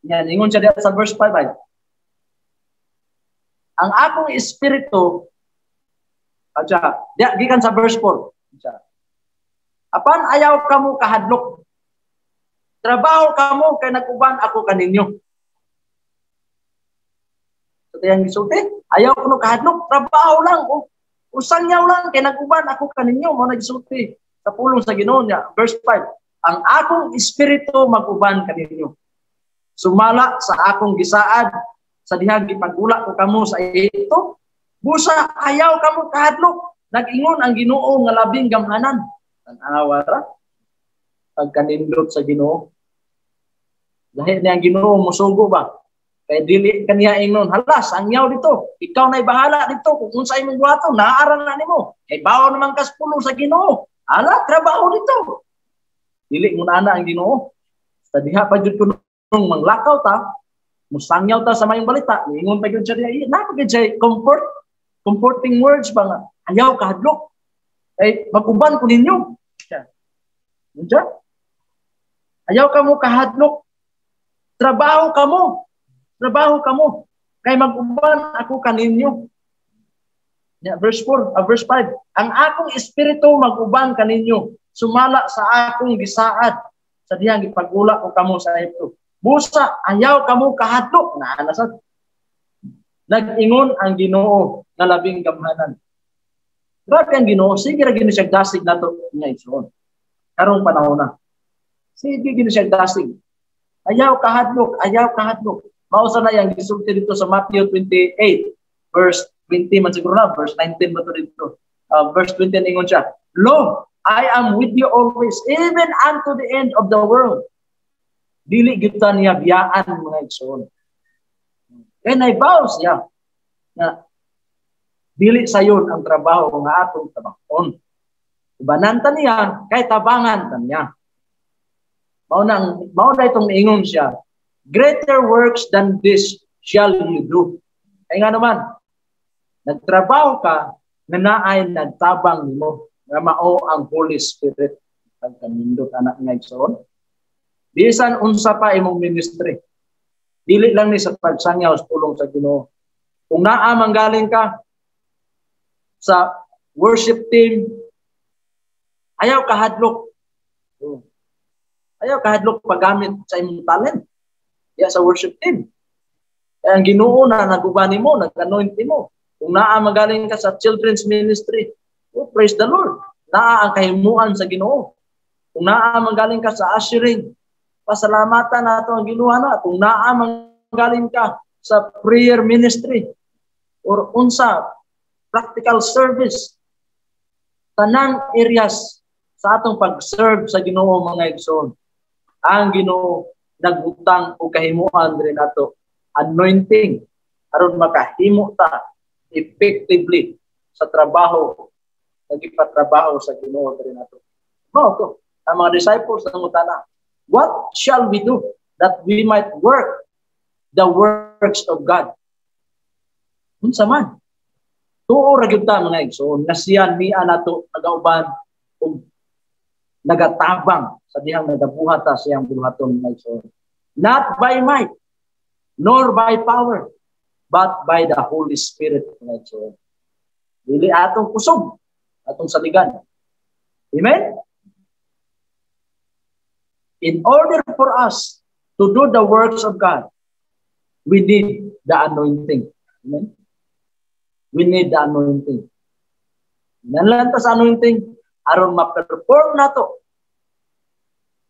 Yan, ingon siya diya sa verse 5 ay. Ang akong espiritu diya gikan sa verse 4. Apan ayaw kamo kahadlok. Trabaho kamo kay naguban ako kaninyo. So tiyang gisulti, ayaw kuno kahadlok, trabaho lang. Usang nyaw lang kay naguban ako kaninyo mo nagsulti sa pulong sa Ginoo niya. Verse 5. Ang akong espiritu maguban kaninyo. Sumala sa akong gisaad sa dihang gipagula ko kamo sa ito. Busa ayaw kamo kahadlok. Nag-ingon ang Ginoo nga labing gamhanan. Tanawa ra pagkanindot sa Ginoo. Dahil niyang Ginoo musugo ba? Kay dili kaniya ingnon, halas ang yaw dito. Ikaw na'y bahala dito kung unsa imong buhaton, naaaral na nimo. Kay bawo naman kas pulo sa Ginoo. Ala trabaho dito. Dili mo ana ang Ginoo. Sa diha pa jud kuno manglakaw ta, musangyaw ta sa mayong balita. Ingon pa gyud siya diha, napagid siya comforting words ba nga. Ayaw kahadlok. Ay maguban ko ninyo. Diyan. Ayaw kamo kahadlok. Trabaho kamo. Trabaho kamo. Kay mag-uban ako kaninyo. Yeah, verse 4, verse 5. Ang akong espiritu mag-uban kaninyo. Sumala sa akong gisaad. Sa dihang ipagula ko kamo sa ito. Busa, ayaw kamo kahadlok. Naanasad. Nag-ingon ang Ginoo na labing gamhanan. Grabe ang Ginoo. Sige ra gini siya dasig nato nga igsoon. Karong panahon na. Sige gini siya dasig. Ayaw kahadlok, ayaw kahadlok. Mausa na yang gisulti dito sa Matthew 28 verse 20 man siguro na, verse 19 ba to dito. Verse 20 ingon siya, Lo, I am with you always, even unto the end of the world. Dili gyud ta niya biyaan mga igsoon. And I vow siya na dili sayon ang trabaho nga atong tabakon. Ibanan ta niya kay tabangan ta niya. Mao na itong ingon siya, greater works than this shall you do. Kaya nga naman, nagtrabaho ka na naay nagtabang nimo nga mao ang Holy Spirit ang kanindot anak nga igsoon. Bisan unsa pa imong ministry. Dili lang ni sa pagsangyaw sa pulong sa Ginoo. Kung naa manggaling ka sa worship team, ayaw kahadlok. Ayaw kahadlok paggamit sa imong talent. Ya sa worship team. Ang Ginoo na naguban nimo, nag-anoint nimo. Kung naa magaling ka sa children's ministry, praise the Lord. Naa ang kahimuan sa Ginoo. Kung naa magaling ka sa ushering, pasalamatan nato ang Ginoo na. Kung naa magaling ka sa prayer ministry or unsa practical service, tanang areas sa atong pag-serve sa Ginoo mga igsoon. Ang Ginoo nagbutang o kahimuan rin nato anointing aron makahimo ta effectively sa trabaho nagipatrabaho sa Ginoo rin nato. Mao to ang mga disciples nangutana, what shall we do that we might work the works of God? Unsa man? Tuo ra gyud ta mga igsoon nga siya niya nato nagauban og nagatabang sa dihang nagabuhat ta siyang buhaton mga igsoon. Not by might, nor by power, but by the Holy Spirit. Dili atong kusog, atong saligan. Amen? In order for us to do the works of God, we need the anointing. Amen? We need the anointing. Nanlan ta sa anointing, aron ma-perform nato.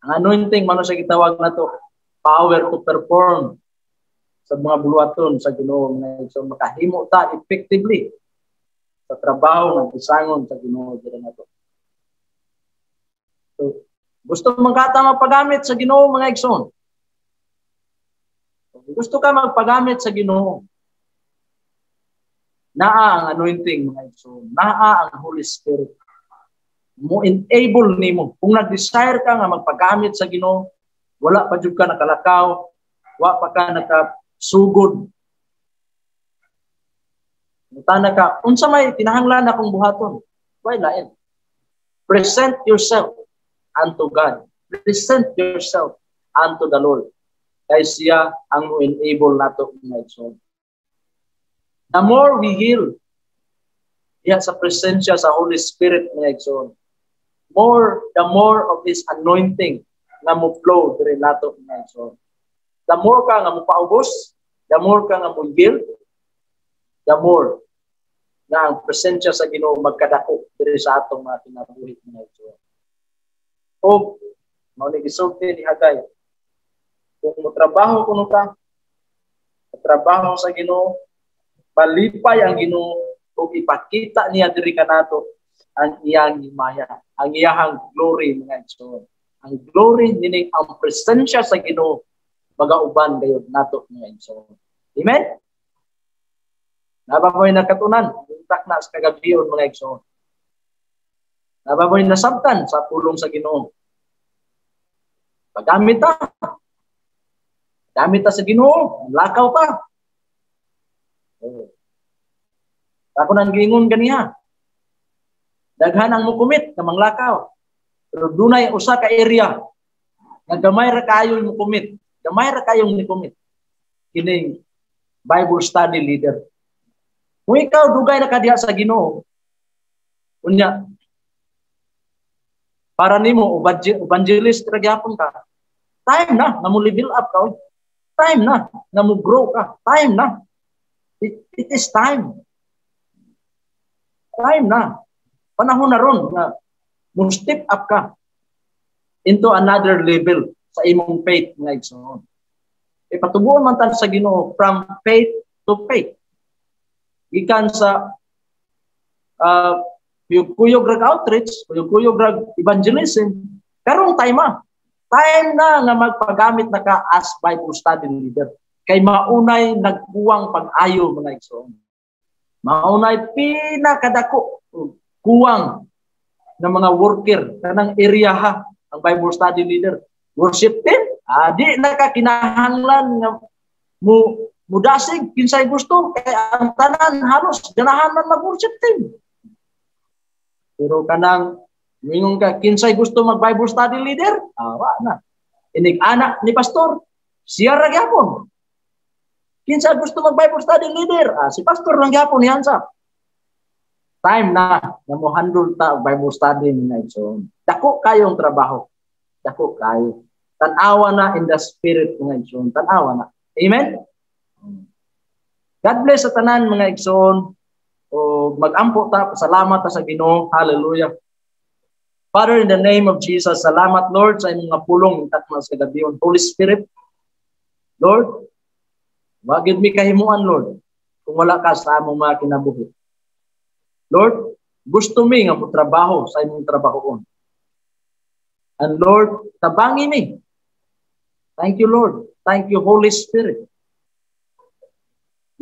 Ang anointing, mano sa gitawag nato, power to perform sa mga buluhaton sa Ginoo nga so makahimo ta effectively sa trabaho ng isangon sa Ginoo diri nato. So gusto man kata mapagamit sa Ginoo mga igsoon. Gusto ka magpagamit sa Ginoo. Naa ang anointing, mga igsoon. Naa ang Holy Spirit. Mo enable nimo. Kung nag-desire ka nga magpagamit sa Ginoo, wala pa jud ka nakalakaw, wala pa ka nakasugod. Mutana ka, unsa may kinahanglan akong buhaton? Why lain? Present yourself unto God. Present yourself unto the Lord. Kaya siya ang enable nato, mga igsoon. The more we heal, sa presensya sa Holy Spirit, mga igsoon, the more of His anointing na mo flow dire nato, mga igsoon. The more ka nga mo paubos, the more ka nga mo heal, the more na ang presensya sa Ginoo magkadako dire sa atong mga kinabuhi, mga igsoon. O mao ni gisulti ni Hagay, kung mo trabaho kuno ka, trabaho sa Ginoo, palipay ang Ginoo ug ipakita niya diri kanato ang iyang himaya, ang iyang glory, mga igsoon. Ang glory nining ang presensya sa Ginoo magauban gayud nato, mga igsoon. Amen. Nababoy nakatunan, untak na sa kagabion, mga igsoon. Nababoy nasabtan sa pulong sa Ginoo. Paggamit ta. Gamit ta sa Ginoo, lakaw ta. Ako nang gingon ganiha. Daghan ang mukumit na manglakaw. Pero dunay usa ka area nga gamay ra kayo mukumit. Gamay ra kayong mukumit. Kining Bible study leader. Kung ikaw dugay na ka diha sa Ginoo, unya para nimo evangelist ra gyapon ka. Time na mo level up ka. Time na mo grow ka. Time na. It is time. Time na. Panahon na ron na mo step up ka into another level sa imong faith, mga igsoon. Ipatubuon man tan sa Ginoo from faith to faith. Gikan sa kuyog rag outreach, kuyog rag evangelism, karong time na. Time na nga magpagamit na ka as Bible study leader. Kay maunay nagkuwang pag-ayo, mga igsoon. Maunay pinakadako kuwang ng mga worker kanang area ha, ang Bible study leader. Worship team, di na ka kinahanglan nga mudasig kinsay gusto kay ang tanan halos ganahan man mag-worship team. Pero kanang mingon ka kinsay gusto mag-Bible study leader, wa na. Inig anak ni pastor, siya ra gyapon. Kinsa gusto mag-Bible study leader? Si pastor lang gyapon yan sa. Time na mo handle ta og Bible study ni igsoon. Dako kayong trabaho. Dako kayo. Tan-awa na in the spirit, mga igsoon. Tan-awa na. Amen? God bless sa tanan, mga igsoon. O mag-ampo ta, salamat ta sa Ginoo. Hallelujah. Father, in the name of Jesus, salamat Lord sa imong mga pulong itatmas kagabion. Holy Spirit, Lord, wagid mi kahimuan, Lord, kung wala ka sa among mga kinabuhi. Lord, gusto mi nga mo trabaho sa imong trabahoon. And Lord, tabangi mi. Thank you, Lord. Thank you, Holy Spirit.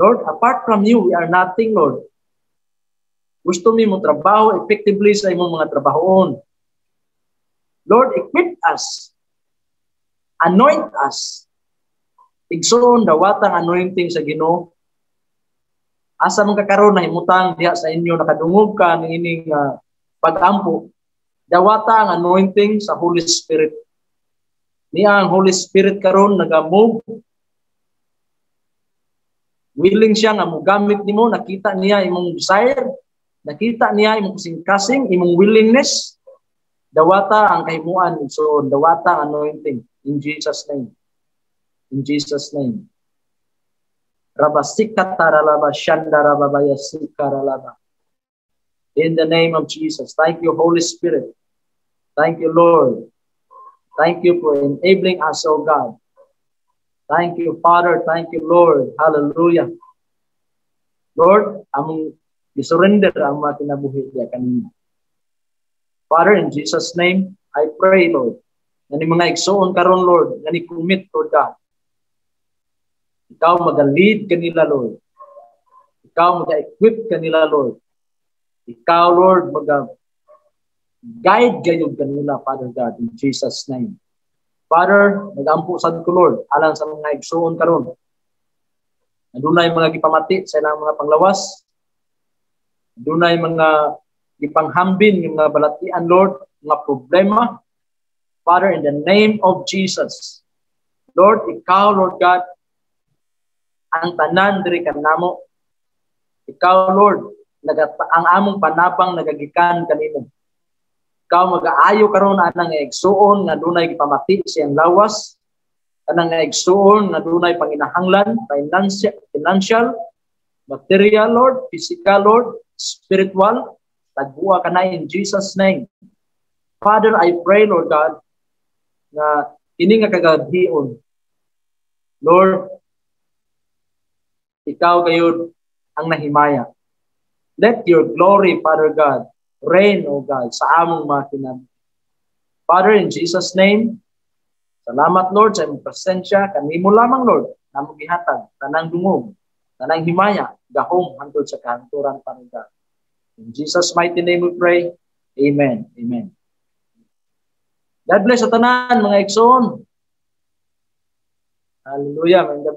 Lord, apart from you, we are nothing, Lord. Gusto mi mo trabaho effectively sa imong mga trabahoon. Lord, equip us. Anoint us. Igsoon dawatang anointing sa Ginoo. Asa man kakaron na himutang diha sa inyo nakadungog ka ning ining pag-ampo. Dawata ang anointing sa Holy Spirit. Niya ang Holy Spirit karon nagamove. Willing siya nga mogamit nimo, nakita niya imong desire, nakita niya imong kasing-kasing, imong willingness. Dawata ang kahimuan, so dawata ang anointing in Jesus name. In Jesus name. Rabasikataralaba shandarababaya sikaralaba. In the name of Jesus. Thank you, Holy Spirit. Thank you, Lord. Thank you for enabling us, oh God. Thank you, Father. Thank you, Lord. Hallelujah. Lord, among isurrender ang mga kinabuhi niya kanina. Father, in Jesus' name, I pray, Lord, na ni mga igsoon karon, Lord, na ni commit, Lord God. Ikaw mag-lead kanila, Lord. Ikaw mag-equip kanila, Lord. Ikaw, Lord, mag-guide gayud kanila, Father God, in Jesus' name. Father, nag-ampo sad ko, Lord, alang sa mga igsuon karon. Adunay mga gipamati sa ilang mga panglawas. Adunay mga gipanghambin yung mga balatian, Lord, mga problema. Father, in the name of Jesus, Lord, ikaw, Lord God, ang tanan diri kanamo. Ikaw, Lord, ang among panabang nagagikan kanimo. Ikaw mag-aayo karon anang igsuon nga dunay gipamati siyang lawas, anang igsuon nga dunay panginahanglan, financial, material, Lord, physical, Lord, spiritual, tagbuha ka na in Jesus' name. Father, I pray, Lord God, na ini nga kagabion, Lord, ikaw gayud ang nahimaya. Let your glory, Father God, reign, O God, sa among mga kinabuhi. Father, in Jesus' name, salamat, Lord, sa imong presensya. Kanimo lamang, Lord, na magihatag, tanang dungog, tanang himaya, gahom, hantod sa kahanturan, Father God. In Jesus' mighty name we pray. Amen. Amen. God bless sa tanan, mga igsoon. Hallelujah. Mga gabi.